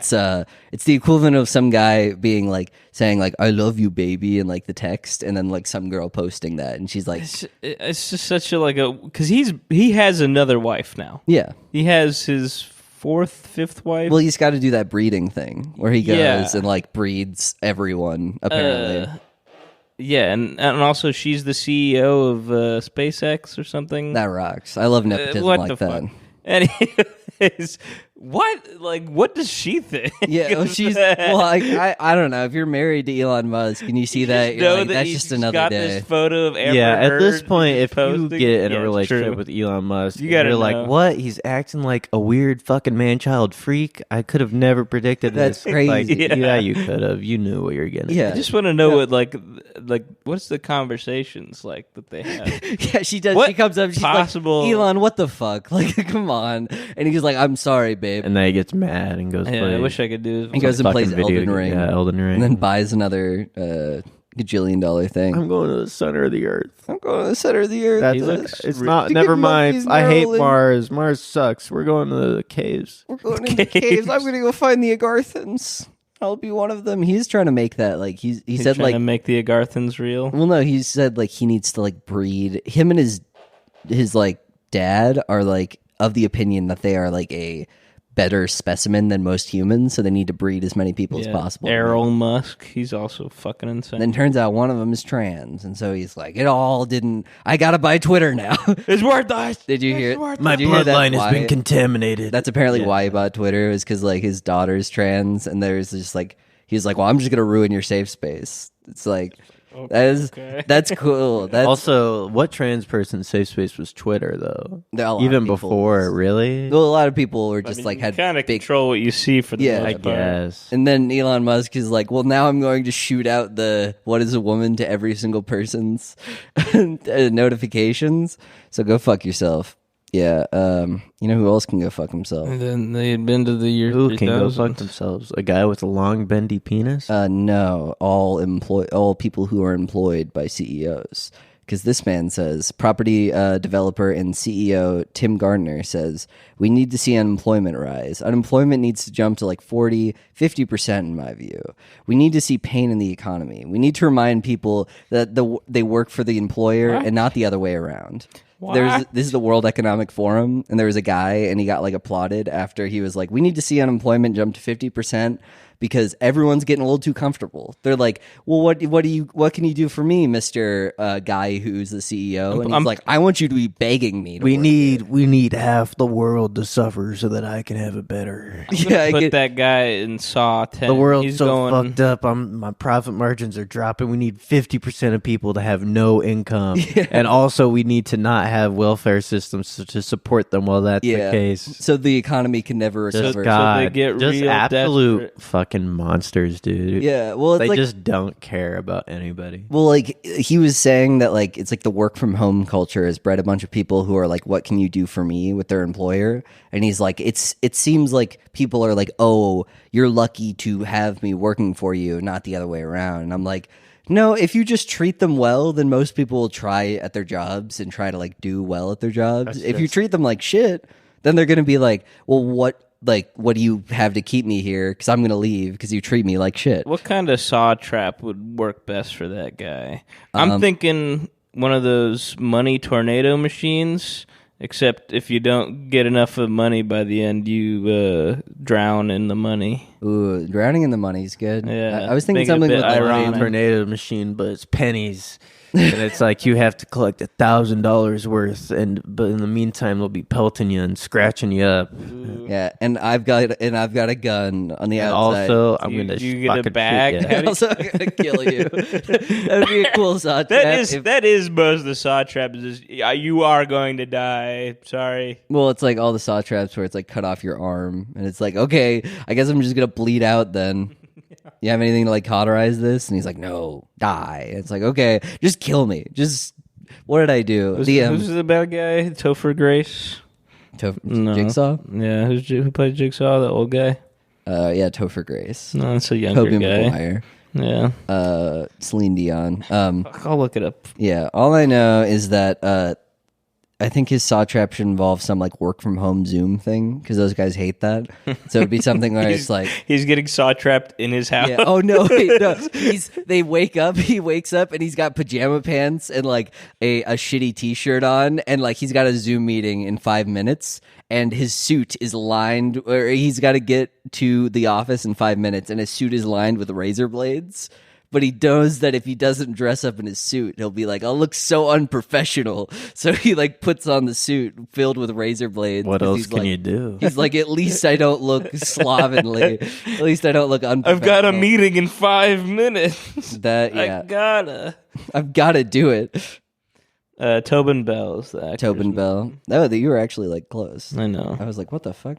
It's the equivalent of some guy being like saying like "I love you, baby" in like the text, and then like some girl posting that, and she's like, It's just such a because he has another wife now. "Yeah." He has his fifth wife. Well, he's got to do that breeding thing where he goes Yeah. and like breeds everyone. Apparently, Yeah, and also she's the CEO of SpaceX or something. that rocks. I love nepotism what like the that. fuck? Anyways, what does she think? Yeah, well, she's well. Like, I don't know. If you're married to Elon Musk and you see that, you're know like, that that's he's just another got day. this photo of Amber Yeah, at this Heard point, if you posting. get in Yeah, a it's relationship true. with Elon Musk, You and gotta you're know. like, what? He's acting like a weird fucking man-child freak? I could have never predicted That's this. crazy. Like, Yeah. yeah, you could have. You knew what you were getting. Yeah. I just want to know what like what's the conversations like that they have. Yeah, she does. What She comes up. She's possible- like, Elon, what the fuck? Like, come on. And he's like, I'm sorry, babe. And then he gets mad and goes, Yeah, play I wish I could do. He goes and fucking plays Elden Ring. Yeah, Elden Ring. And then buys another gajillion-dollar thing. I'm going to the center of the earth. I'm going to the center of the earth. That's it's not. To Never get mind. monkeys I hate rolling. Mars. Mars sucks. We're going to the caves. We're going into caves. I'm going to go find the Agarthans. I'll be one of them. He's trying to make that like he He's said trying like to make the Agarthans real. well no he said like he needs to like breed him and his like dad are like of the opinion that they are like a better specimen than most humans, so they need to breed as many people as possible. Errol Musk, he's also fucking insane. Then turns out one of them is trans, and so he's like, it all didn't. I gotta buy Twitter now. It's worth that. Did you hear? My did you hear that's bloodline has why- been contaminated. That's apparently why he bought Twitter, is because like his daughter's trans, and there's just like he's like, well, I'm just gonna ruin your safe space. It's like That's cool. That's Also, what trans person's safe space was Twitter, though? There are a lot Even of people's. before, really? well, a lot of people were just like had kind of big. control what you see for the Yeah, most I part. guess. And then Elon Musk is like, well, now I'm going to shoot out the what is a woman to every single person's notifications. So go fuck yourself. Yeah. You know who else can go fuck himself? And then they had been to the year Who can go 3000. fuck themselves? A guy with a long, bendy penis? No, all people who are employed by CEOs. Because this man says, property developer and CEO Tim Gardner says, we need to see unemployment rise. Unemployment needs to jump to like 40, 50% in my view. We need to see pain in the economy. We need to remind people that they work for the employer and not the other way around. This is the World Economic Forum, and there was a guy, and he got like applauded after he was like, we need to see unemployment jump to 50%. Because everyone's getting a little too comfortable. They're like, well, what can you do for me, Mr. Guy who's the CEO? And he's like, I want you to be begging me. We need half the world to suffer so that I can have it better. Yeah, Put that guy in Saw 10. The world's He's so going, fucked up. My profit margins are dropping. We need 50% of people to have no income, and also we need to not have welfare systems to support them while that's the case. So the economy can never recover. Just God, they get just real absolute desperate. fucking monsters, dude. Yeah, well, it's they like, just don't care about anybody. well, like he was saying that like it's like the work from home culture has bred a bunch of people who are like, what can you do for me with their employer? And he's like, it seems like people are like, oh, you're lucky to have me working for you, not the other way around. And I'm like, no, if you just treat them well, then most people will try at their jobs and try to like do well at their jobs. If you treat them like shit, then they're going to be like, well, what do you have to keep me here? Because I'm going to leave because you treat me like shit. What kind of saw trap would work best for that guy? I'm thinking one of those money tornado machines, except if you don't get enough of money by the end, you drown in the money. Ooh, drowning in the money's good. Yeah, I was thinking make it a something bit with like, ironic. Tornado machine, but it's pennies. And it's like you have to collect $1,000 worth, but in the meantime they'll be pelting you and scratching you up. yeah, and I've got a gun on the And outside. also, I'm You- gonna do you get fucking a bag? shoot How you. do also gonna kill you. That'd be a cool shot. That is most of the saw traps. Is you are going to die. Sorry. Well, it's like all the saw traps where it's like cut off your arm, and it's like, okay, I guess I'm just gonna bleed out then. You have anything to like cauterize this? And he's like, no, die. It's like, okay, just kill me. Just what did I do? Who's the bad guy? Topher Grace. No. Jigsaw? Yeah, who played Jigsaw? The old guy. Yeah, Topher Grace. No, it's a younger Tobey guy. Maguire. Yeah, Celine Dion. I'll look it up. Yeah, all I know is that I think his saw trap should involve some like work from home Zoom thing because those guys hate that. So it'd be something where it's like, He's getting saw trapped in his house. yeah, oh no, wait, no. He wakes up and he's got pajama pants and like a shitty t-shirt on and like he's got a Zoom meeting in 5 minutes and his suit is lined, or he's got to get to the office in 5 minutes and his suit is lined with razor blades. But he knows that if he doesn't dress up in his suit, he'll be like, I'll look so unprofessional. So he like puts on the suit filled with razor blades. What 'cause else he's can like- you do? He's like, at least I don't look slovenly. At least I don't look unprofessional. I've got a meeting in 5 minutes. That, yeah. I've I've got to do it. Tobin Bell is the actor. Tobin Bell. Oh, you were actually like close. I know. I was like, what the fuck?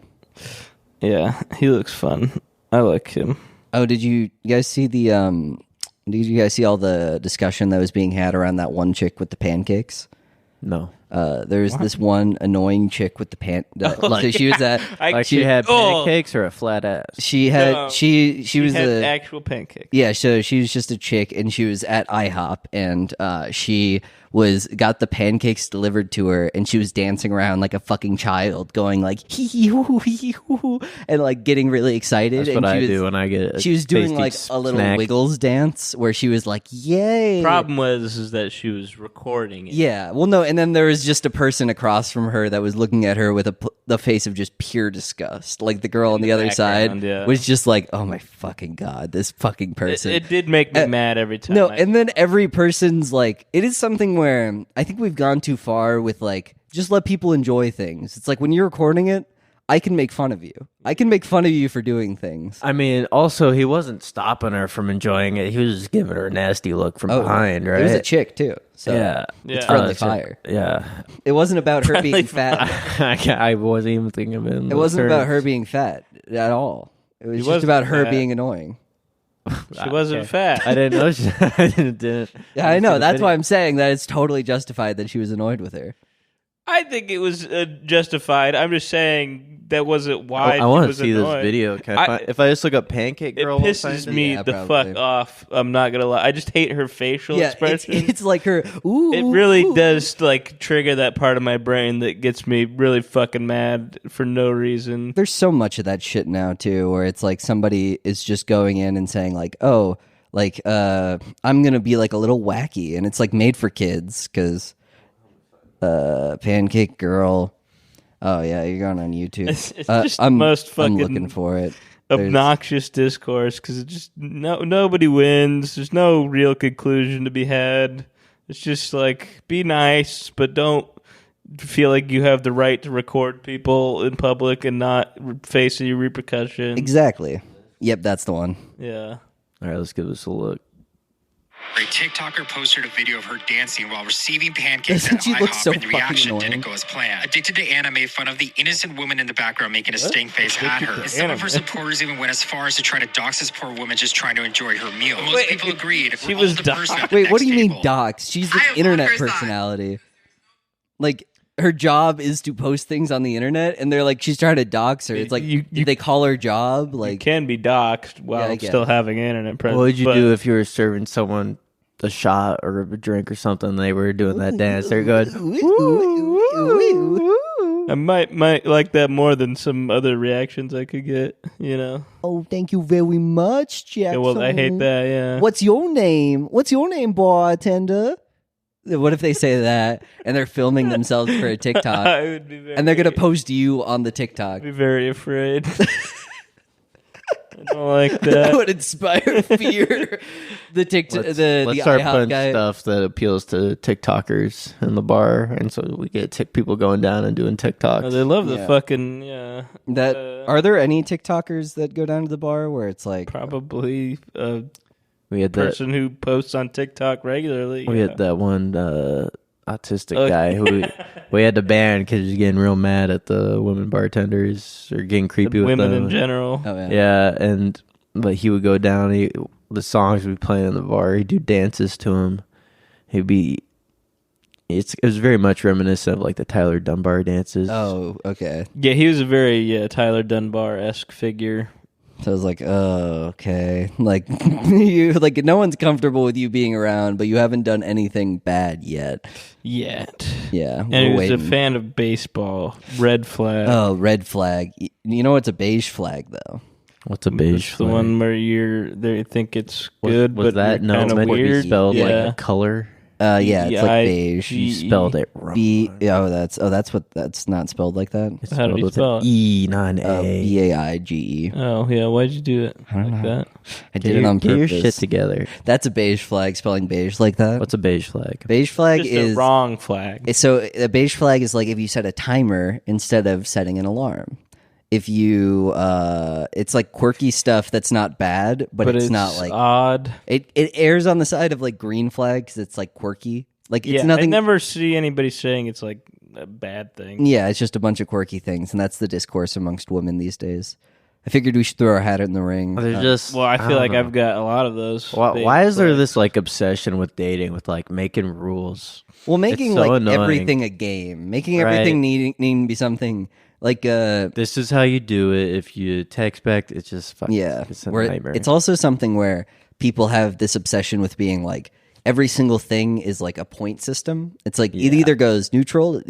Yeah, he looks fun. I like him. Oh, did you guys see the did you guys see all the discussion that was being had around that one chick with the pancakes? No. There's this one annoying chick with the so she was at Like she had pancakes or a flat ass? she had No. she was had a actual pancake. yeah, so she was just a chick and she was at IHOP and she got the pancakes delivered to her and she was dancing around like a fucking child going like hee hee hoo hee hoo and like getting really excited. That's and what she I was, do when I get a she was doing tasty like a little snack. Wiggles dance where she was like, yay. Problem was that she was recording it. Yeah, well, no, and then there was just a person across from her that was looking at her with the face of just pure disgust. Like the girl on the other side background, yeah. was just like, "Oh my fucking god, this fucking person." It did make me mad every time. No, and then every person's like, it is something where I think we've gone too far with like, just let people enjoy things. It's like when you're recording it, I can make fun of you. I can make fun of you for doing things. I mean, also, he wasn't stopping her from enjoying it. He was just giving her a nasty look from behind, right? It was a chick, too. So Yeah. it's friendly fire. Yeah. It wasn't about her being fat. I wasn't even thinking of it. It wasn't about her being fat at all. It was just about her being annoying. She wasn't fat. I didn't know. I didn't. Yeah, I know. That's why I'm saying that it's totally justified that she was annoyed with her. I think it was justified. I'm just saying that wasn't why I want to was see annoyed. this video. If I just look up Pancake It Girl, pisses me Yeah, the probably. fuck off. I'm not gonna lie. I just hate her facial expression. It's like her. Ooh, It really ooh. does like trigger that part of my brain that gets me really fucking mad for no reason. There's so much of that shit now too, where it's like somebody is just going in and saying like, "Oh, like I'm gonna be like a little wacky," and it's like made for kids because Pancake Girl. Oh yeah, you're going on YouTube. It's just the most I'm fucking looking for it. There's- obnoxious discourse because it just nobody wins. There's no real conclusion to be had. It's just like be nice, but don't feel like you have the right to record people in public and not face any repercussions. Exactly. Yep, that's the one. Yeah. All right, let's give this a look. A TikToker posted a video of her dancing while receiving pancakes Doesn't at she look IHOP, so and the fucking reaction annoying? didn't go as planned. Addicted to Anna made fun of the innocent woman in the background making a stink face at her. And some of her supporters even went as far as to try to dox this poor woman just trying to enjoy her meal. But most people agreed. she We're was all the doxed. person at the Wait, what next do you mean table. docs? She's an I have internet blockers on. personality. Like her job is to post things on the internet, and they're like she's trying to dox her. It's like did they call her job? You Like can be doxxed while Yeah, I get still it. having internet presence. What would you but do if you were serving someone a shot or a drink or something? And they were doing that dance. They're going. I might like that more than some other reactions I could get, you know? Oh, thank you very much, Jackson. Yeah, well, I hate that, yeah. What's your name? What's your name, bartender? What if they say that and they're filming themselves for a TikTok I would be very, and they're gonna post you on the TikTok? be very afraid. I don't like That that. would inspire fear. The TikTok, Let's the start IHOP putting guy. stuff that appeals to TikTokers in the bar, and so we get people going down and doing TikToks. Oh, they love the Yeah. fucking, yeah. That are there any TikTokers that go down to the bar where it's like Probably a we had that. person who posts on TikTok regularly. We yeah. had that one autistic Oh, guy who we had to ban because he's getting real mad at the women bartenders or getting creepy The with women them. in general. oh yeah, Yeah, but he would go down. The songs we'd be playing in the bar, he'd do dances to him. It was very much reminiscent of like the Tyler Dunbar dances. Oh, okay. Yeah, he was a very Tyler Dunbar-esque figure. So I was like, oh, okay. Like you, like no one's comfortable with you being around, but you haven't done anything bad yet. Yet. Yeah, And he we're was a waiting. fan of baseball. Red flag. Oh, red flag. You know what's a beige flag though? What's a beige It's the flag? one where they think it's good, was but that you're no kind of meant to be weird. spelled yeah. like a color? Yeah, it's like beige. You spelled it wrong. That's not spelled like that. It's How did spelled you with spell an it? E, not an A. Baige. Oh yeah, why'd you do it like that? I did it on Get your purpose. shit together. That's a beige flag. Spelling beige like that. What's a beige flag? Beige flag Just is a wrong flag. So a beige flag is like if you set a timer instead of setting an alarm. If you, it's like quirky stuff that's not bad, but it's not like odd. it airs on the side of like green flag because it's like quirky. Like it's Yeah, nothing. I never see anybody saying it's like a bad thing. Yeah, it's just a bunch of quirky things, and that's the discourse amongst women these days. I figured we should throw our hat in the ring. There's just. Well, I feel don't like know. I've got a lot of those. Why is there this like obsession with dating with like making rules? Well, making It's so like annoying. everything a game, making Right. everything needing to be something like This is how you do it. If you text back, it's just fucking. yeah. It's a Where nightmare. it's also something where people have this obsession with being like every single thing is like a point system. It's like it either goes neutral.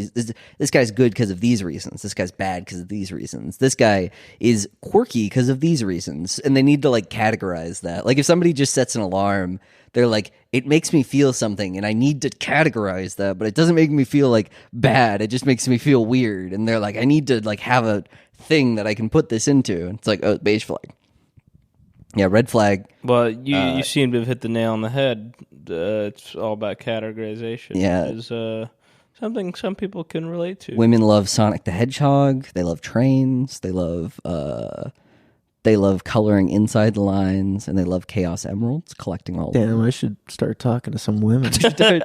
This guy's good because of these reasons. This guy's bad because of these reasons. This guy is quirky because of these reasons. And they need to like categorize that. Like if somebody just sets an alarm, they're like, it makes me feel something and I need to categorize that, but it doesn't make me feel like bad. It just makes me feel weird. And they're like, I need to like have a thing that I can put this into. It's like, oh, beige flag. Yeah, red flag. Well, you seem to have hit the nail on the head. It's all about categorization. Yeah. Which is something some people can relate to. Women love Sonic the Hedgehog. They love trains. They love coloring inside the lines, and they love Chaos Emeralds, collecting all of them. Damn, I should start talking to some women.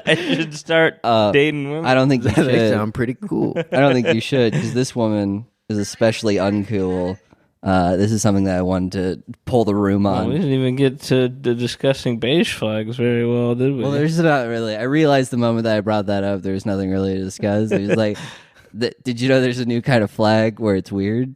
I should start dating women. I don't think you They should. sound pretty cool. I don't think you should, because this woman is especially uncool. This is something that I wanted to pull the room on. We didn't even get to discussing beige flags very well, did we? Well, there's not really. I realized the moment that I brought that up, there's nothing really to discuss. It was like, did you know there's a new kind of flag where it's weird?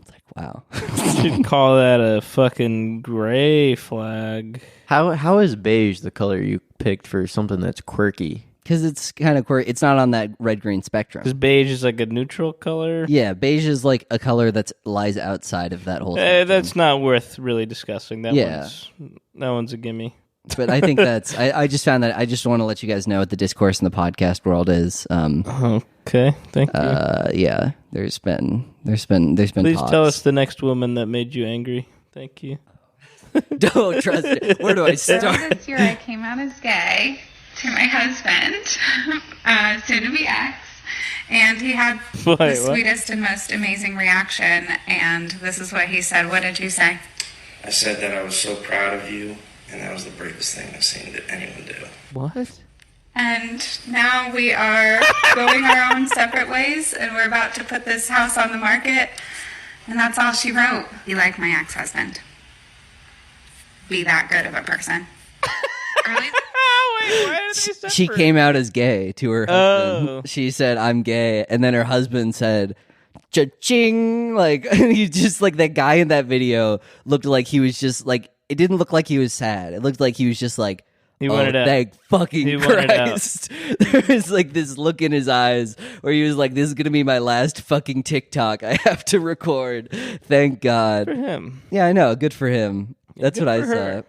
It's like, wow. You should call that a fucking gray flag. How is beige the color you picked for something that's quirky? Because it's kind of quirky. It's not on that red-green spectrum. Because beige is like a neutral color. Yeah, beige is like a color that lies outside of that whole thing. That's not worth really discussing. That one's a gimme. But I think that's. I just found that. I just want to let you guys know what the discourse in the podcast world is. Okay, thank you. Yeah, there's been. Please talks. tell us the next woman that made you angry. Thank you. Don't trust it. Where do I start? This year I came out as gay to my husband, soon to be ex, and he had the sweetest and most amazing reaction. And this is what he said. What did you say? I said that I was so proud of you, and that was the bravest thing I've seen anyone do. What? And now we are going our own separate ways, and we're about to put this house on the market. And that's all she wrote. Be like my ex-husband. Be that good of a person. Really? She came out as gay to her husband. Oh. She said, "I'm gay," and then her husband said, "Cha-ching!" Like, he just like that guy in that video looked like he was just like. It didn't look like he was sad. It looked like he was just like, he wanted out. Thank fucking Christ. There was like this look in his eyes where he was like, "This is gonna be my last fucking TikTok I have to record." Thank God. Good for him. Yeah, I know. Good for him. That's what I saw.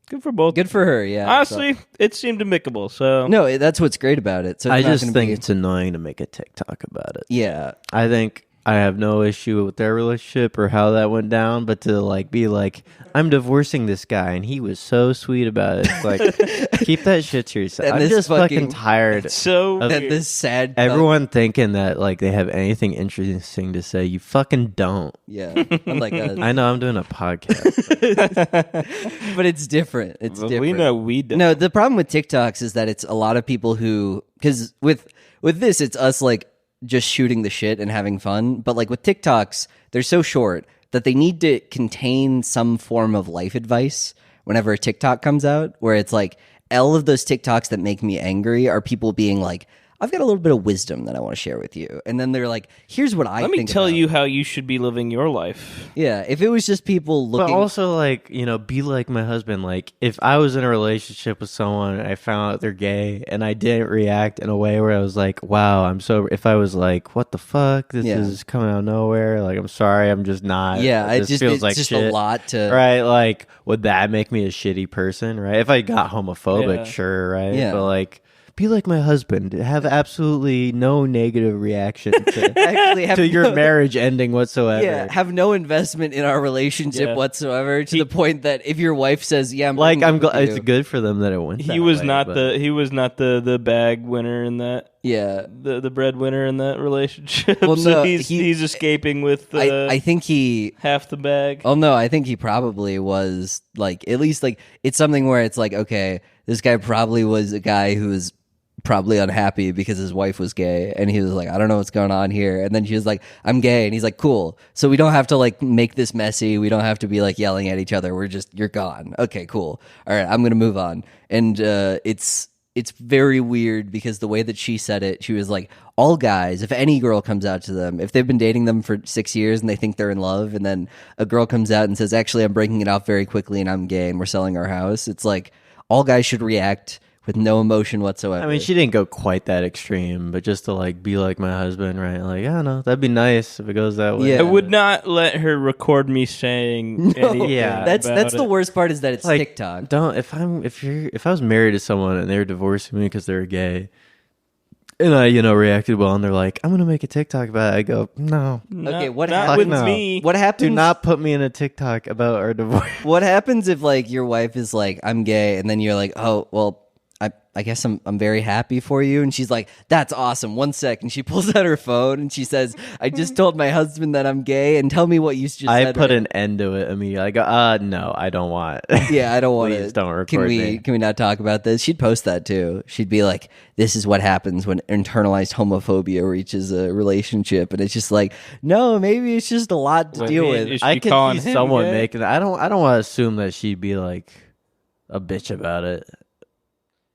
Good for both. Good for her, yeah. Honestly, it seemed amicable, so... No, that's what's great about it. So I just think it's annoying to make a TikTok about it. Yeah. I think I have no issue with their relationship or how that went down, but to like be like, I'm divorcing this guy and he was so sweet about it. It's like, keep that shit to yourself. I'm just fucking tired of this sad everyone thinking that like they have anything interesting to say. You fucking don't. Yeah. I'm like I know I'm doing a podcast. But it's different. It's different. We know we don't. No, the problem with TikToks is that it's a lot of people who, because with this, it's us like just shooting the shit and having fun. But like with TikToks, they're so short that they need to contain some form of life advice whenever a TikTok comes out, where it's like all of those TikToks that make me angry are people being like, I've got a little bit of wisdom that I want to share with you. And then they're like, here's what I think. Let me tell you how you should be living your life. Yeah, if it was just people looking... But also, like, you know, be like my husband. Like, if I was in a relationship with someone and I found out they're gay and I didn't react in a way where I was like, wow, I'm so... If I was like, what the fuck? This is coming out of nowhere. Like, I'm sorry, I'm just not. Yeah, it just feels it's like just shit. a lot to... Right, like, would that make me a shitty person, right? If I got homophobic, sure, right? Yeah. But, like... Be like my husband. Have absolutely no negative reaction to your marriage ending whatsoever. Yeah, have no investment in our relationship whatsoever. To the point that if your wife says, "Yeah, I'm glad it's good for them that it went." He was not the bag winner in that. Yeah, the breadwinner in that relationship. Well, so no, he's escaping with. I think he half the bag. Oh no, I think he probably was like at least like it's something where it's like okay, this guy probably was a guy who was probably unhappy because his wife was gay and he was like, I don't know what's going on here. And then she was like, I'm gay. And he's like, cool. So we don't have to like make this messy. We don't have to be like yelling at each other. We're just, you're gone. Okay, cool. All right, I'm going to move on. And it's very weird because the way that she said it, she was like, all guys, if any girl comes out to them, if they've been dating them for 6 years and they think they're in love, and then a girl comes out and says, actually, I'm breaking it off very quickly and I'm gay and we're selling our house. It's like all guys should react with no emotion whatsoever. I mean, she didn't go quite that extreme, but just to like be like my husband, right? Like, I don't know, that'd be nice if it goes that way. Yeah. I would not let her record me saying anything. Yeah, that's the worst part is that it's like, TikTok. Don't if I was married to someone and they were divorcing me because they're gay, and I reacted well, and they're like, I'm gonna make a TikTok about it. I go, no. Okay, what not happens? with me? What happens? Do not put me in a TikTok about our divorce. What happens if like your wife is like, I'm gay, and then you're like, oh well, I guess I'm very happy for you. And she's like, that's awesome. 1 sec. And she pulls out her phone and she says, I just told my husband that I'm gay and tell me what you just said. I put an end to it immediately. I go, no, I don't want. Yeah, I don't want Please it. don't record me. Can we not talk about this? She'd post that too. She'd be like, this is what happens when internalized homophobia reaches a relationship. And it's just like, no, maybe it's just a lot to deal with. I could see someone making that. I don't want to assume that she'd be like a bitch about it.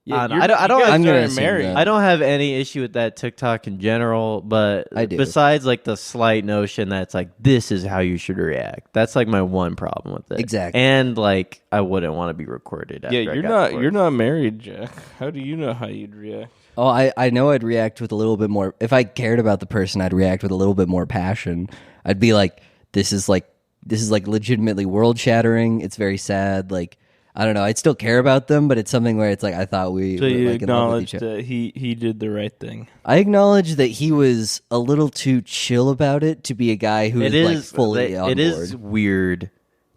Yeah, I don't married. I don't have any issue with that TikTok in general, but I do. Besides like the slight notion that it's like this is how you should react. That's like my one problem with it. Exactly. And like I wouldn't want to be recorded. After Yeah, I got you're not married, Jack. How do you know how you'd react? Oh, I know I'd react with a little bit more. If I cared about the person, I'd react with a little bit more passion. I'd be like, this is like legitimately world shattering. It's very sad. Like, I don't know. I'd still care about them, but it's something where it's like I thought we So were you like in love with acknowledge each other. that he did the right thing. I acknowledge that he was a little too chill about it to be a guy who is like fully on board. It is weird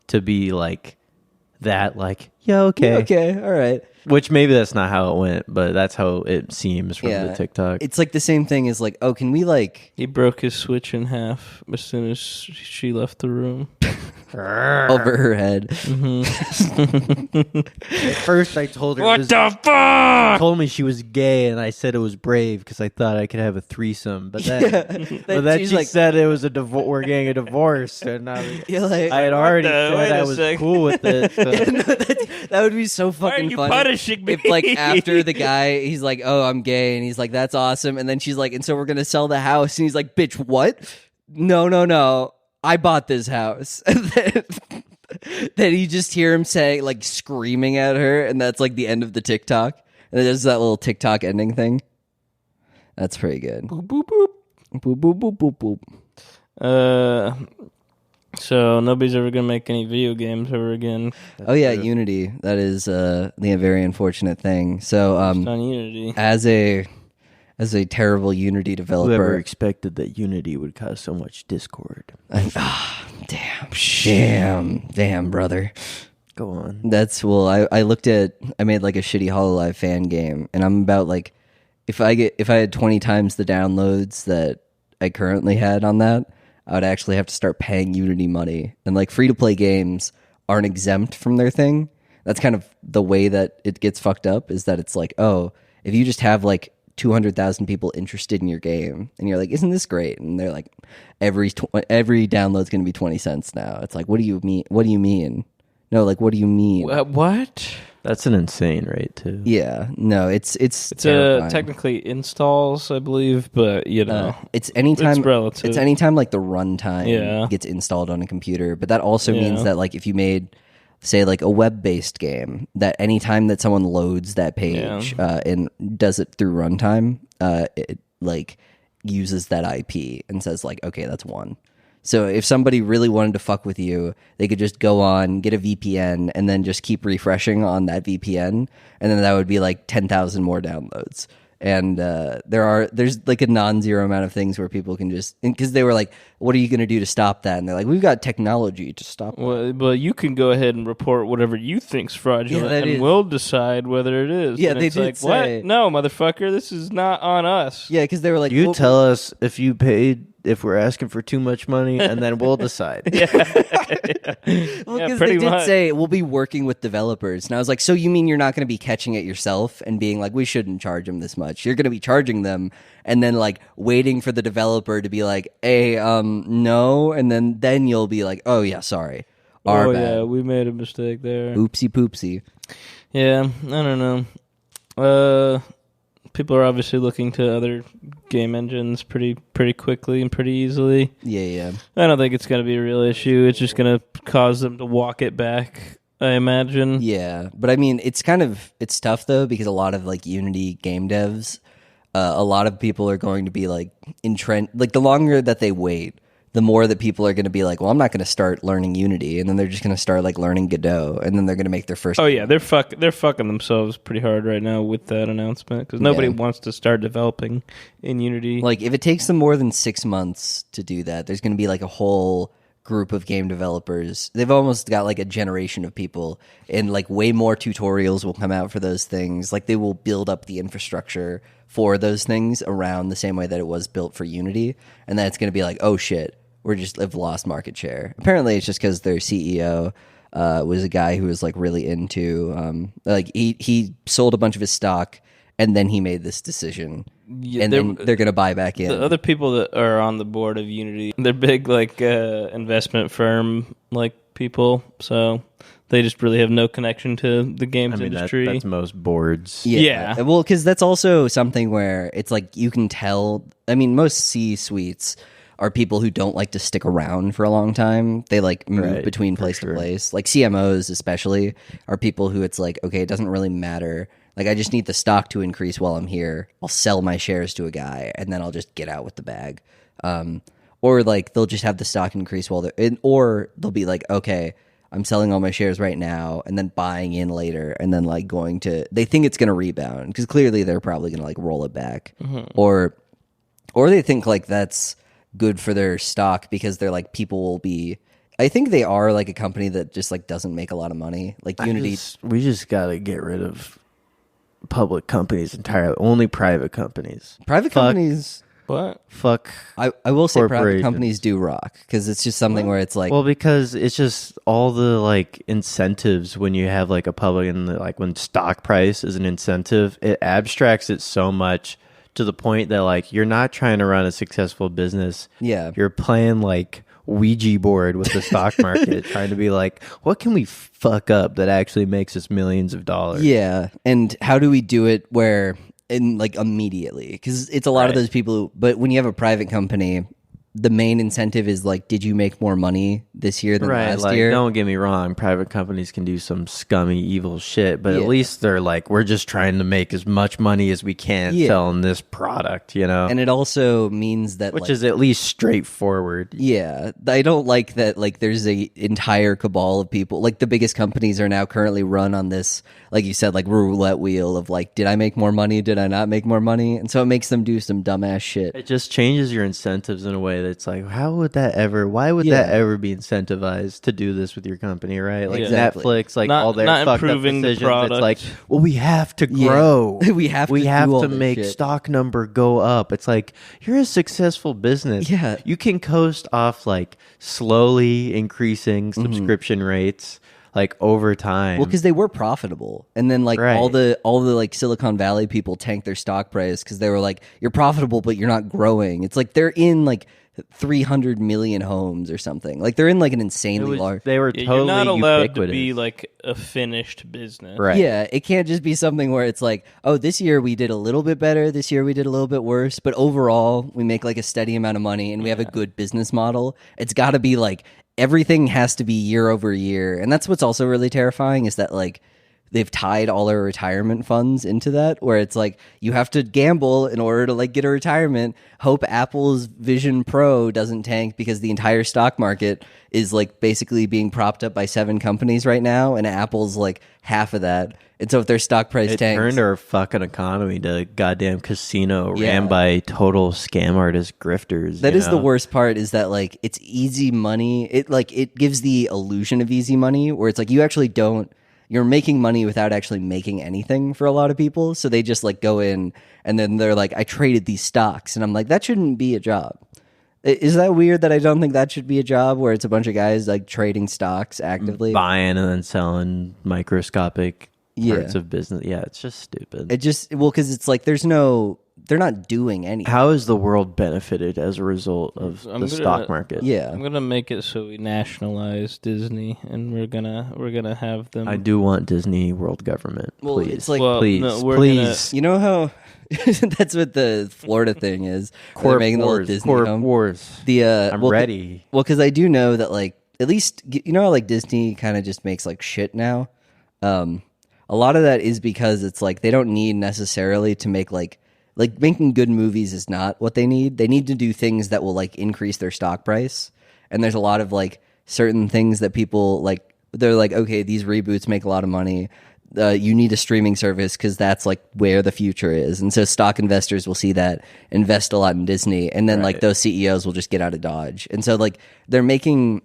to be like that. Like, yeah, okay, Okay, all right. Which maybe that's not how it went, but that's how it seems from the TikTok. It's like the same thing as like, oh, can we like He broke his switch in half as soon as she left the room. over her head? At first, I told her, What the fuck? Told me she was gay, and I said it was brave because I thought I could have a threesome. But then, but then she's she like- said it was we're getting a divorce, and You're like, I had already the- said wait I a was second. cool with it. So. that would be so Why are fucking you funny. punishing me? If like after the guy, he's like, "Oh, I'm gay," and he's like, "That's awesome," and then she's like, "And so we're gonna sell the house," and he's like, "Bitch, what? No, I bought this house." And then you just hear him saying, like, screaming at her, and that's like the end of the TikTok. And there's that little TikTok ending thing. That's pretty good. Boop, boop, boop. Boop boop boop boop boop. So nobody's ever gonna make any video games ever again. Oh yeah, Unity. That is the very unfortunate thing. So It's on Unity. as a terrible Unity developer, Whoever expected that Unity would cause so much discord? damn, brother. Go on. I made like a shitty HoloLive fan game, and I'm about like, if I had 20 times the downloads that I currently had on that, I would actually have to start paying Unity money. And like free to play games aren't exempt from their thing. That's kind of the way that it gets fucked up, is that it's like, oh, if you just have like 200,000 people interested in your game, and you're like, isn't this great? And they're like, every download's going to be 20 cents now. It's like, what do you mean? What do you mean? No, like, what do you mean? What? That's an insane rate too. Yeah, no, it's It's technically installs, I believe, but you know, it's anytime it's relative. It's anytime like the runtime Yeah. gets installed on a computer. But that also Yeah. means that like if you made, say, like a web-based game, that anytime that someone loads that page and does it through runtime, it like uses that IP and says like, okay, that's one. So if somebody really wanted to fuck with you, they could just go on, get a VPN, and then just keep refreshing on that VPN, and then that would be like 10,000 more downloads. And there's like a non-zero amount of things where people can just, because they were like, what are you going to do to stop that? And they're like, we've got technology to stop that. Well, you can go ahead and report whatever you think's fraudulent, and we'll decide whether it is. Yeah, and they it's did like, say- what? No, motherfucker, this is not on us. Yeah, because they were like, You well, tell us if you paid, if we're asking for too much money, and then we'll decide. Well, Yeah, because pretty they did much. say we'll be working with developers, and I was like, so you mean you're not going to be catching it yourself and being like, we shouldn't charge them this much? You're going to be charging them, and then like waiting for the developer to be like, hey, no, and then you'll be like, oh yeah, sorry, our bad. Yeah, we made a mistake there. Oopsie poopsie. Yeah, I don't know. People are obviously looking to other game engines pretty quickly and pretty easily. Yeah. I don't think it's going to be a real issue. It's just going to cause them to walk it back, I imagine. Yeah, but I mean, it's tough though, because a lot of like Unity game devs, a lot of people are going to be like like the longer that they wait, the more that people are going to be like, well, I'm not going to start learning Unity, and then they're just going to start like learning Godot, and then they're going to make their first. Oh yeah, they're fucking themselves pretty hard right now with that announcement, because nobody wants to start developing in Unity. Like if it takes them more than 6 months to do that, there's going to be like a whole group of game developers. They've almost got like a generation of people, and like way more tutorials will come out for those things. Like they will build up the infrastructure for those things around the same way that it was built for Unity, and then it's going to be like, oh shit, have lost market share. Apparently, it's just because their CEO was a guy who was like really into like he sold a bunch of his stock, and then he made this decision. Yeah, and then they're going to buy back in. The other people that are on the board of Unity, they're big like investment firm like people, so they just really have no connection to the games industry. That's most boards. Yeah. Well, because that's also something where it's like you can tell. I mean, most C-suites are people who don't like to stick around for a long time. They like move between place to place. Like CMOs especially are people who it's like, okay, it doesn't really matter. Like, I just need the stock to increase while I'm here. I'll sell my shares to a guy, and then I'll just get out with the bag. Or, like, they'll just have the stock increase while they're in, or they'll be like, okay, I'm selling all my shares right now, and then buying in later, and then, like, they think it's going to rebound, because clearly they're probably going to, like, roll it back. Mm-hmm. Or they think, like, that's good for their stock, because they're, like, people will be... I think they are, like, a company that just, like, doesn't make a lot of money. Like, Unity... We just got to get rid of public companies entirely. Only private companies. Private companies. What? Fuck. I will say private companies do rock, because it's just something where it's like, well, because it's just all the like incentives when you have like a public, and like when stock price is an incentive, it abstracts it so much to the point that like you're not trying to run a successful business. Yeah, you're playing like Ouija board with the stock market, trying to be like, what can we fuck up that actually makes us millions of dollars? Yeah, and how do we do it where in like immediately? Because it's a lot of those people but when you have a private company, the main incentive is like, did you make more money this year than last year? Don't get me wrong, private companies can do some scummy, evil shit, but at least they're like, we're just trying to make as much money as we can selling this product, you know? And it also means that... Which is at least straightforward. Yeah. I don't like that, like, there's a entire cabal of people. Like, the biggest companies are now currently run on this, like you said, like, roulette wheel of, like, did I make more money? Did I not make more money? And so it makes them do some dumbass shit. It just changes your incentives in a way that's like, why would that ever be incentivized to do this with your company, right? Like Netflix, like all their fucked up decisions. It's like, well, we have to grow. we have to make stock number go up. It's like, you're a successful business. Yeah. You can coast off like slowly increasing subscription rates like over time. Well, because they were profitable, and then like all the like Silicon Valley people tanked their stock price because they were like, you're profitable but you're not growing. It's like they're in like 300 million homes or something. Like they're in like an insanely large... They were totally you're not allowed ubiquitous. to be like a finished business. Right. Yeah, it can't just be something where it's like, oh, this year we did a little bit better, this year we did a little bit worse, but overall we make like a steady amount of money and we have a good business model. It's got to be like, everything has to be year over year. And that's what's also really terrifying, is that like they've tied all their retirement funds into that, where it's like you have to gamble in order to like get a retirement. Hope Apple's Vision Pro doesn't tank, because the entire stock market is like basically being propped up by 7 companies right now, and Apple's like half of that. And so if their stock price tanks, turned our fucking economy to a goddamn casino ran by total scam artist grifters. That is the worst part, is that like it's easy money. It gives the illusion of easy money, where it's like you're making money without actually making anything for a lot of people. So they just like go in and then they're like, I traded these stocks. And I'm like, that shouldn't be a job. Is that weird that I don't think that should be a job, where it's a bunch of guys like trading stocks actively? Buying and then selling microscopic parts of business. Yeah, it's just stupid. Because it's like they're not doing anything. How is the world benefited as a result of the stock market? Yeah, I'm gonna make it so we nationalize Disney, and we're gonna have them. I do want Disney World Government. Well, please, it's like, please. You know how that's what the Florida thing is. They're making the little Disney home. Wars. I'm ready. Well, because I do know that like, at least you know how like Disney kind of just makes like shit now. A lot of that is because it's like they don't need necessarily to make like making good movies is not what they need. They need to do things that will like increase their stock price. And there's a lot of like certain things that people like, they're like, okay, these reboots make a lot of money. You need a streaming service because that's like where the future is. And so stock investors will see that, invest a lot in Disney, and then like those CEOs will just get out of Dodge. And so like they're making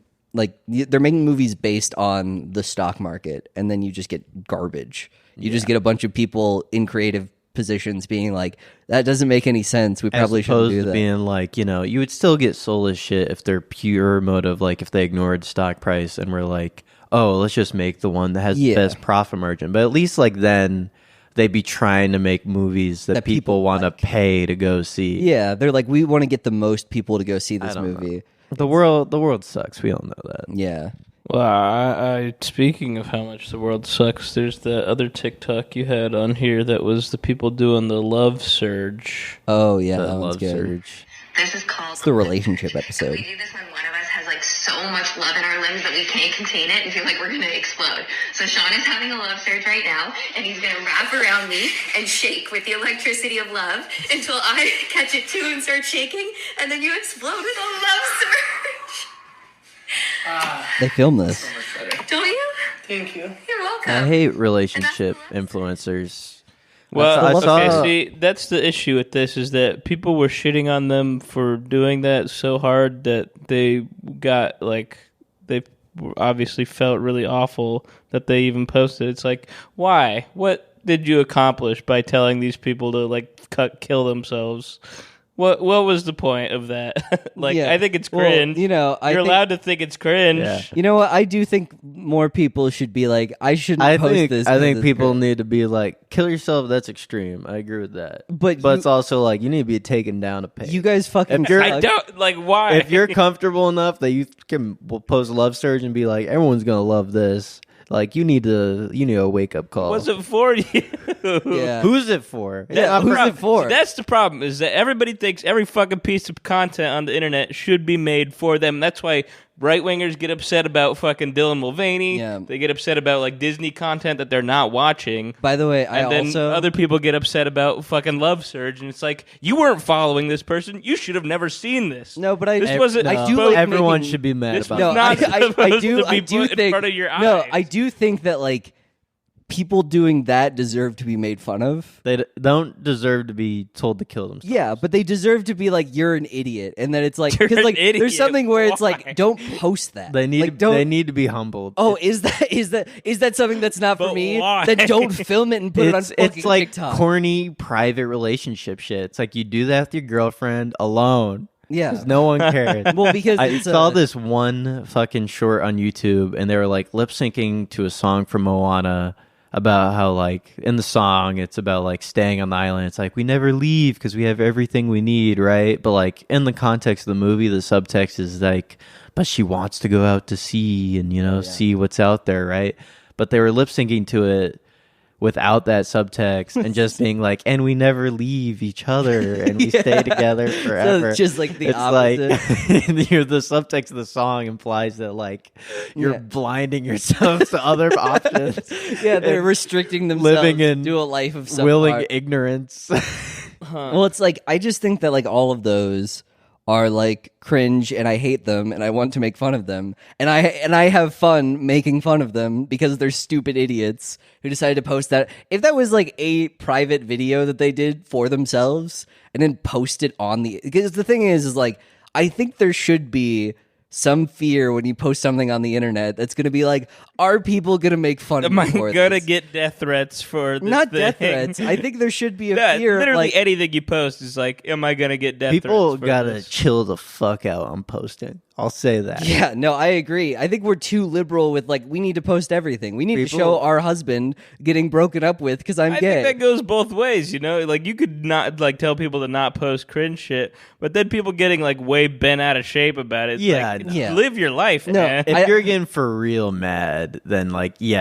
they're making movies based on the stock market, and then you just get garbage. You just get a bunch of people in creative positions being like, that doesn't make any sense. We probably shouldn't do that. Being like, you would still get soulless shit if they're pure motive, like if they ignored stock price and were like, oh, let's just make the one that has the best profit margin. But at least like then they'd be trying to make movies that people want to pay to go see. Yeah, they're like, we want to get the most people to go see this movie. The world sucks. We all know that. Yeah. Well, I speaking of how much the world sucks, there's the other TikTok you had on here that was the people doing the love surge. Oh yeah, The that one's love good. surge. This is called It's the relationship episode. We do this when one of us has like so much love in our limbs that we can't contain it and feel like we're gonna explode. So Sean is having a love surge right now, and he's gonna wrap around me and shake with the electricity of love until I catch it too and start shaking, and then you explode with a love surge. They filmed this. Don't you? Thank you. You're welcome. I hate relationship influencers. Well, I saw- okay, see, that's the issue with this is that people were shitting on them for doing that so hard that they got like they obviously felt really awful that they even posted. It's like, why? What did you accomplish by telling these people to like kill themselves? What was the point of that? Yeah. I think it's Well, cringe. I You're think- allowed to think it's cringe. Yeah. You know what? I do think more people should be like, I shouldn't post this. I think 'cause it's people cringe. need to be like, kill yourself. That's extreme. I agree with that. But it's also like you need to be taken down a peg. You guys fucking. If you're- I don't like why. if you're comfortable enough that you can post a love surge and be like, everyone's gonna love this. Like you need a wake up call. What's it for you? Yeah. Who's it for? That's who's the problem. it for? See, that's the problem, is that everybody thinks every fucking piece of content on the internet should be made for them. That's why right-wingers get upset about fucking Dylan Mulvaney. Yeah. They get upset about like Disney content that they're not watching. By the way, And then other people get upset about fucking Love Surge, and it's like, you weren't following this person. You should have never seen this. No, but This wasn't. I do supposed- like Everyone making- should be mad This about was it. No, not supposed to be I do put in think front of your no, eyes. I do think that like people doing that deserve to be made fun of. They don't deserve to be told to kill themselves. Yeah, but they deserve to be like, you're an idiot, and then it's like, You're because like an idiot. there's something where it's Why? like, don't post that. They need like, don't. they need to be humbled. Oh, is that something that's not for But me? why? Then don't film it and put it on fucking It's like TikTok. corny private relationship shit. It's like you do that with your girlfriend alone. Yeah. 'Cause no one cares. Well, because I it's saw this one fucking short on YouTube, and they were like lip syncing to a song from Moana about how like in the song it's about like staying on the island. It's like we never leave because we have everything we need, right? But like in the context of the movie, the subtext is like, but she wants to go out to sea and see what's out there, right? But they were lip syncing to it without that subtext and just being like, and we never leave each other and we stay together forever. it's just like the It's opposite. like the subtext of the song implies that like you're Yeah. blinding yourself to other options. Yeah, they're and restricting themselves living in to a life of some willing art. ignorance. Well, it's like I just think that like all of those are like cringe, and I hate them, and I want to make fun of them, and I have fun making fun of them because they're stupid idiots who decided to post that. If that was like a private video that they did for themselves and then post it on because the thing is like I think there should be some fear when you post something on the internet that's going to be like, are people going to make fun of Am me I for gonna this? get death threats for this Not thing? death threats. I think there should be a Yeah, fear. literally like, anything you post is like, am I gonna get death People threats for gotta this? chill the fuck out on posting. I'll say that. Yeah, no, I agree. I think we're too liberal with like we need to post everything. We need to People- show our husband getting broken up with because I'm I gay. think that goes both ways, Like you could not like tell people to not post cringe shit, but then people getting like way bent out of shape about it. It's Yeah, like, yeah. live your life, No, man. If I- you're getting for real mad, then like you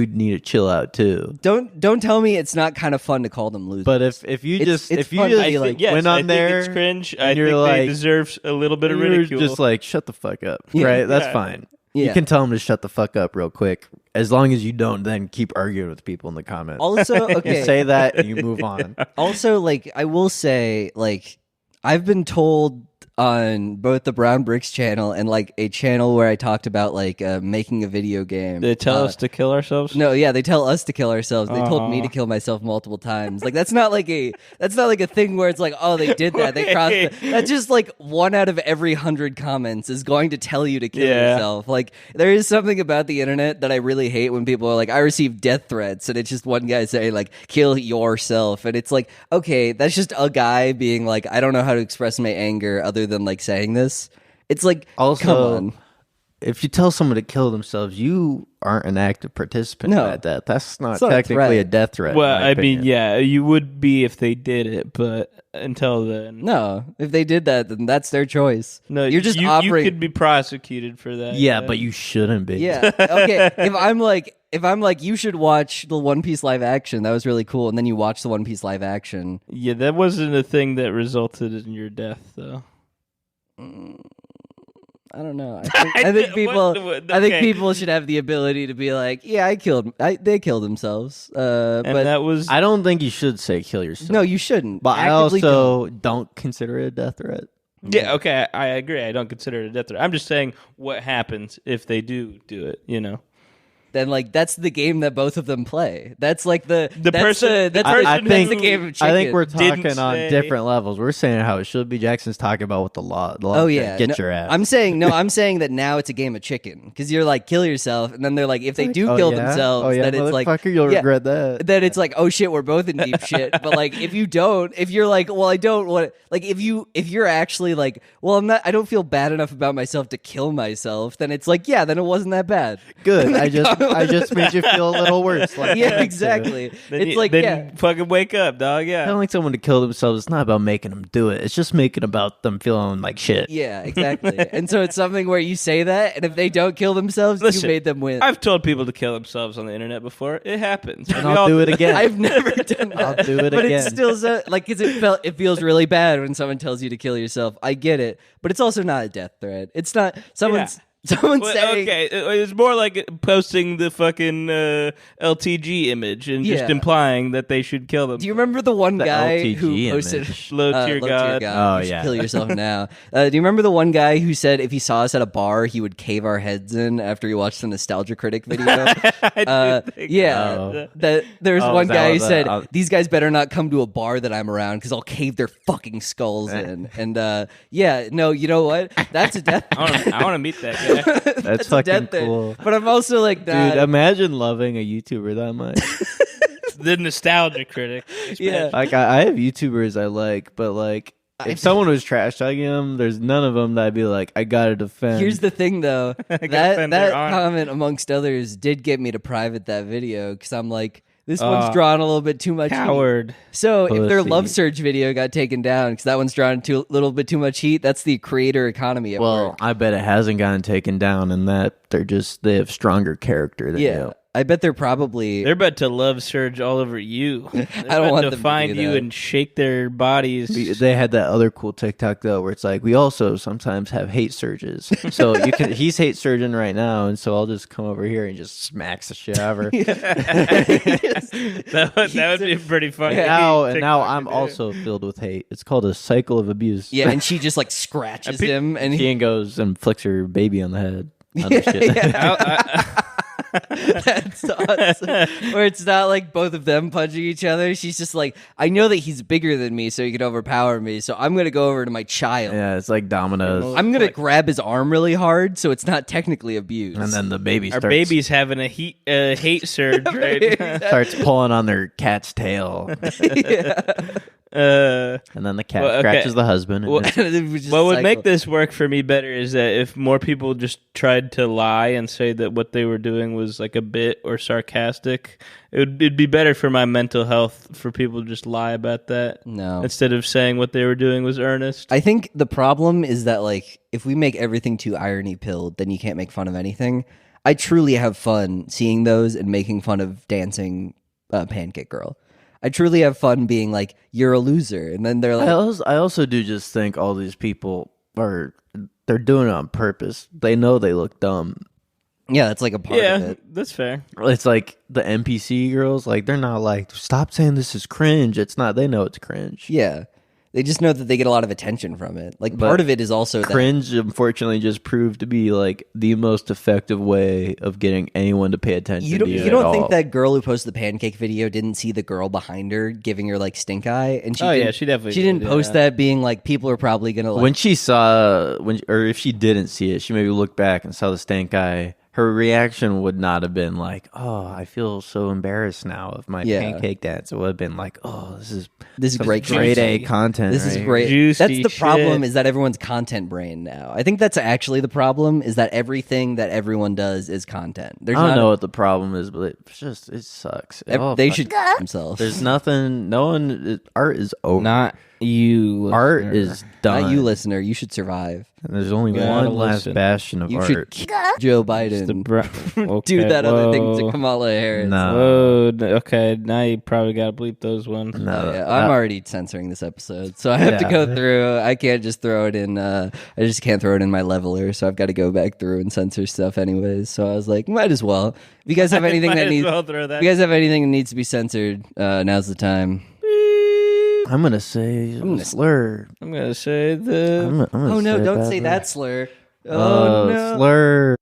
need to chill out too. Don't tell me it's not kind of fun to call them losers. But if you It's if you fun to just be I like, think, yes, went I on think there it's cringe. I and think you're they like- deserve a little bit of you're ridicule. just like shut the fuck up, Yeah. right? That's Yeah. fine. Yeah. You can tell them to shut the fuck up real quick, as long as you don't then keep arguing with people in the comments. also, You okay. say that and you move on. Also, like I will say, like I've been told on both the Brown Bricks channel and like a channel where I talked about like making a video game. They tell us to kill ourselves? No, yeah, they tell us to kill ourselves. They told me to kill myself multiple times. Like that's not like a thing where it's like, oh, they did that. They crossed. That's just like 1 out of every 100 comments is going to tell you to kill yourself. Like there is something about the internet that I really hate when people are like, I received death threats, and it's just one guy saying like, kill yourself, and it's like, okay, that's just a guy being like, I don't know how to express my anger other than like saying this. It's like, Also, come on. If you tell someone to kill themselves, you aren't an active participant No. at that. That's not not a technically a threat. death threat. Well, in my I opinion. mean, yeah, you would be if they did it, but until then, No, if they did that, then that's their choice. no, you're just you operating. could be prosecuted for that. Yeah, but you shouldn't be. Yeah. Okay. If I'm like, you should watch the One Piece live action. That was really cool. And then you watch the One Piece live action. Yeah, that wasn't a thing that resulted in your death, though. I don't know. I think people. I think okay. people should have the ability to be like, yeah, they killed themselves. And But that was I don't think you should say kill yourself. no, you shouldn't. but I Actively also don't consider it a death threat. yeah. Okay, I agree. I don't consider it a death threat. I'm just saying what happens if they do it. You know. then like that's the game that both of them play. That's like the person- That's I- the, I that's think- the game of chicken. I think we're Didn't talking on say- different levels. We're saying how it should be. Jackson's talking about what the law. Oh yeah, get No, your ass. I'm saying that now it's a game of chicken because you're like kill yourself, and then they're like if they do Oh, kill yeah? themselves, Oh, yeah, then it's like motherfucker, you'll yeah, regret that. Then it's like oh shit, we're both in deep shit. But like if you don't, if you're like well I don't want like if you're actually like well I don't feel bad enough about myself to kill myself, then it's like yeah, then it wasn't that bad. Good. I just made you feel a little worse. Like Yeah, that, too. exactly. Then It's you, like then yeah. you fucking wake up, dog. Yeah. Telling someone to kill themselves, it's not about making them do it. It's just making about them feeling like shit. Yeah, exactly. And so it's something where you say that, and if they don't kill themselves, Listen, you made them win. I've told people to kill themselves on the internet before. It happens. And I'll do it again. I've never done that. I'll do it but again. it's still so, like 'cause it feels really bad when someone tells you to kill yourself. I get it, but it's also not a death threat. It's not someone's Well, saying okay, it's more like posting the fucking LTG image and just Yeah. implying that they should kill them. Do you remember the one The guy LTG who posted image. Low tier God. Oh, you should yeah. kill yourself now? Do you remember the one guy who said if he saw us at a bar, he would cave our heads in after he watched the Nostalgia Critic video? Yeah, Oh. that there's Oh, one is that guy who what said that- these guys better not come to a bar that I'm around because I'll cave their fucking skulls in. And yeah, no, you know what? That's a death. I want to meet that guy. That's a fucking death threat. cool. But I'm also like, nah, Dude, imagine loving a YouTuber that much. The Nostalgia Critic. yeah. Like I have YouTubers I like, but like if someone was trash talking them, there's none of them that I'd be like, I gotta defend. Here's the thing, though. defend that their honor. comment, amongst others, did get me to private that video because I'm like, this one's drawn a little bit too much heat. Coward. So if their Pussy. love search video got taken down because that one's drawn a little bit too much heat, that's the creator economy at well, work. I bet it hasn't gotten taken down, and that they have stronger character than Yeah. you. I bet they're probably... They're about to love surge all over you. They're I don't about want to them to find do you that. and shake their bodies. They had that other cool TikTok though, where it's like we also sometimes have hate surges. So you can he's hate surging right now, and so I'll just come over here and just smacks the shit out of her. That would be pretty funny. Now TikTok I'm to do. also filled with hate. It's called a cycle of abuse. Yeah, and she just like scratches him and She goes and flicks her baby on the head. Other shit. That's awesome. Where it's not like both of them punching each other. She's just like, I know that he's bigger than me, so he can overpower me. So I'm gonna go over to my child. Yeah, it's like dominoes. I'm gonna grab his arm really hard, so it's not technically abuse. And then the baby Our starts, baby's having a hate surge right now. starts pulling on their cat's tail. And then the cat Well, okay. scratches the husband. And Well, it's- What would make this work for me better is that if more people just tried to lie and say that what they were doing was like a bit or sarcastic, it'd be better for my mental health for people to just lie about that. No. Instead of saying what they were doing was earnest. I think the problem is that like if we make everything too irony pilled, then you can't make fun of anything. I truly have fun seeing those and making fun of dancing Pancake Girl. I truly have fun being like, you're a loser. And then they're like... I also do just think all these people they're doing it on purpose. They know they look dumb. Yeah, that's like a part of Yeah, it. that's fair. It's like the NPC girls, like they're not like, stop saying this is cringe. It's not, they know it's cringe. Yeah. They just know that they get a lot of attention from it. Like, But part of it is also that Cringe, unfortunately, just proved to be like the most effective way of getting anyone to pay attention you don't, to you. you don't at think all. that girl who posted the pancake video didn't see the girl behind her giving her like stink eye, and she Oh, yeah, didn't- she definitely didn't did, post yeah. that being like people are probably gonna like when she saw or if she didn't see it, she maybe looked back and saw the stank eye. Her reaction would not have been like, "Oh, I feel so embarrassed now of my Yeah. pancake dance." It would have been like, "Oh, this is great grade A content. content. This is right great. Juicy That's the problem shit. is that everyone's content brain now. I think that's actually the problem is that everything that everyone does is content. There's I don't not know what the problem is, but it sucks. they should themselves. There's nothing. No one. Art is over. Not you. art listener. is done. Not you, listener. You should survive. And there's only Gotta one last listen. bastion of You art. should kick Joe The Biden. bra- Do okay, that other thing whoa. to Kamala Harris. No. Whoa, okay, now you probably got to bleep those ones. No, Oh, yeah, I'm already censoring this episode, so I have to go through. I can't just throw it in. I just can't throw it in my leveler, so I've got to go back through and censor stuff anyways. So I was like, might as well. If you guys have anything Might that as needs, well throw that. if you guys have anything that needs to be censored, now's the time. I'm gonna say slur. I'm gonna say the. I'm gonna Oh no! say Don't bad say word. that slur. Oh no! Slur.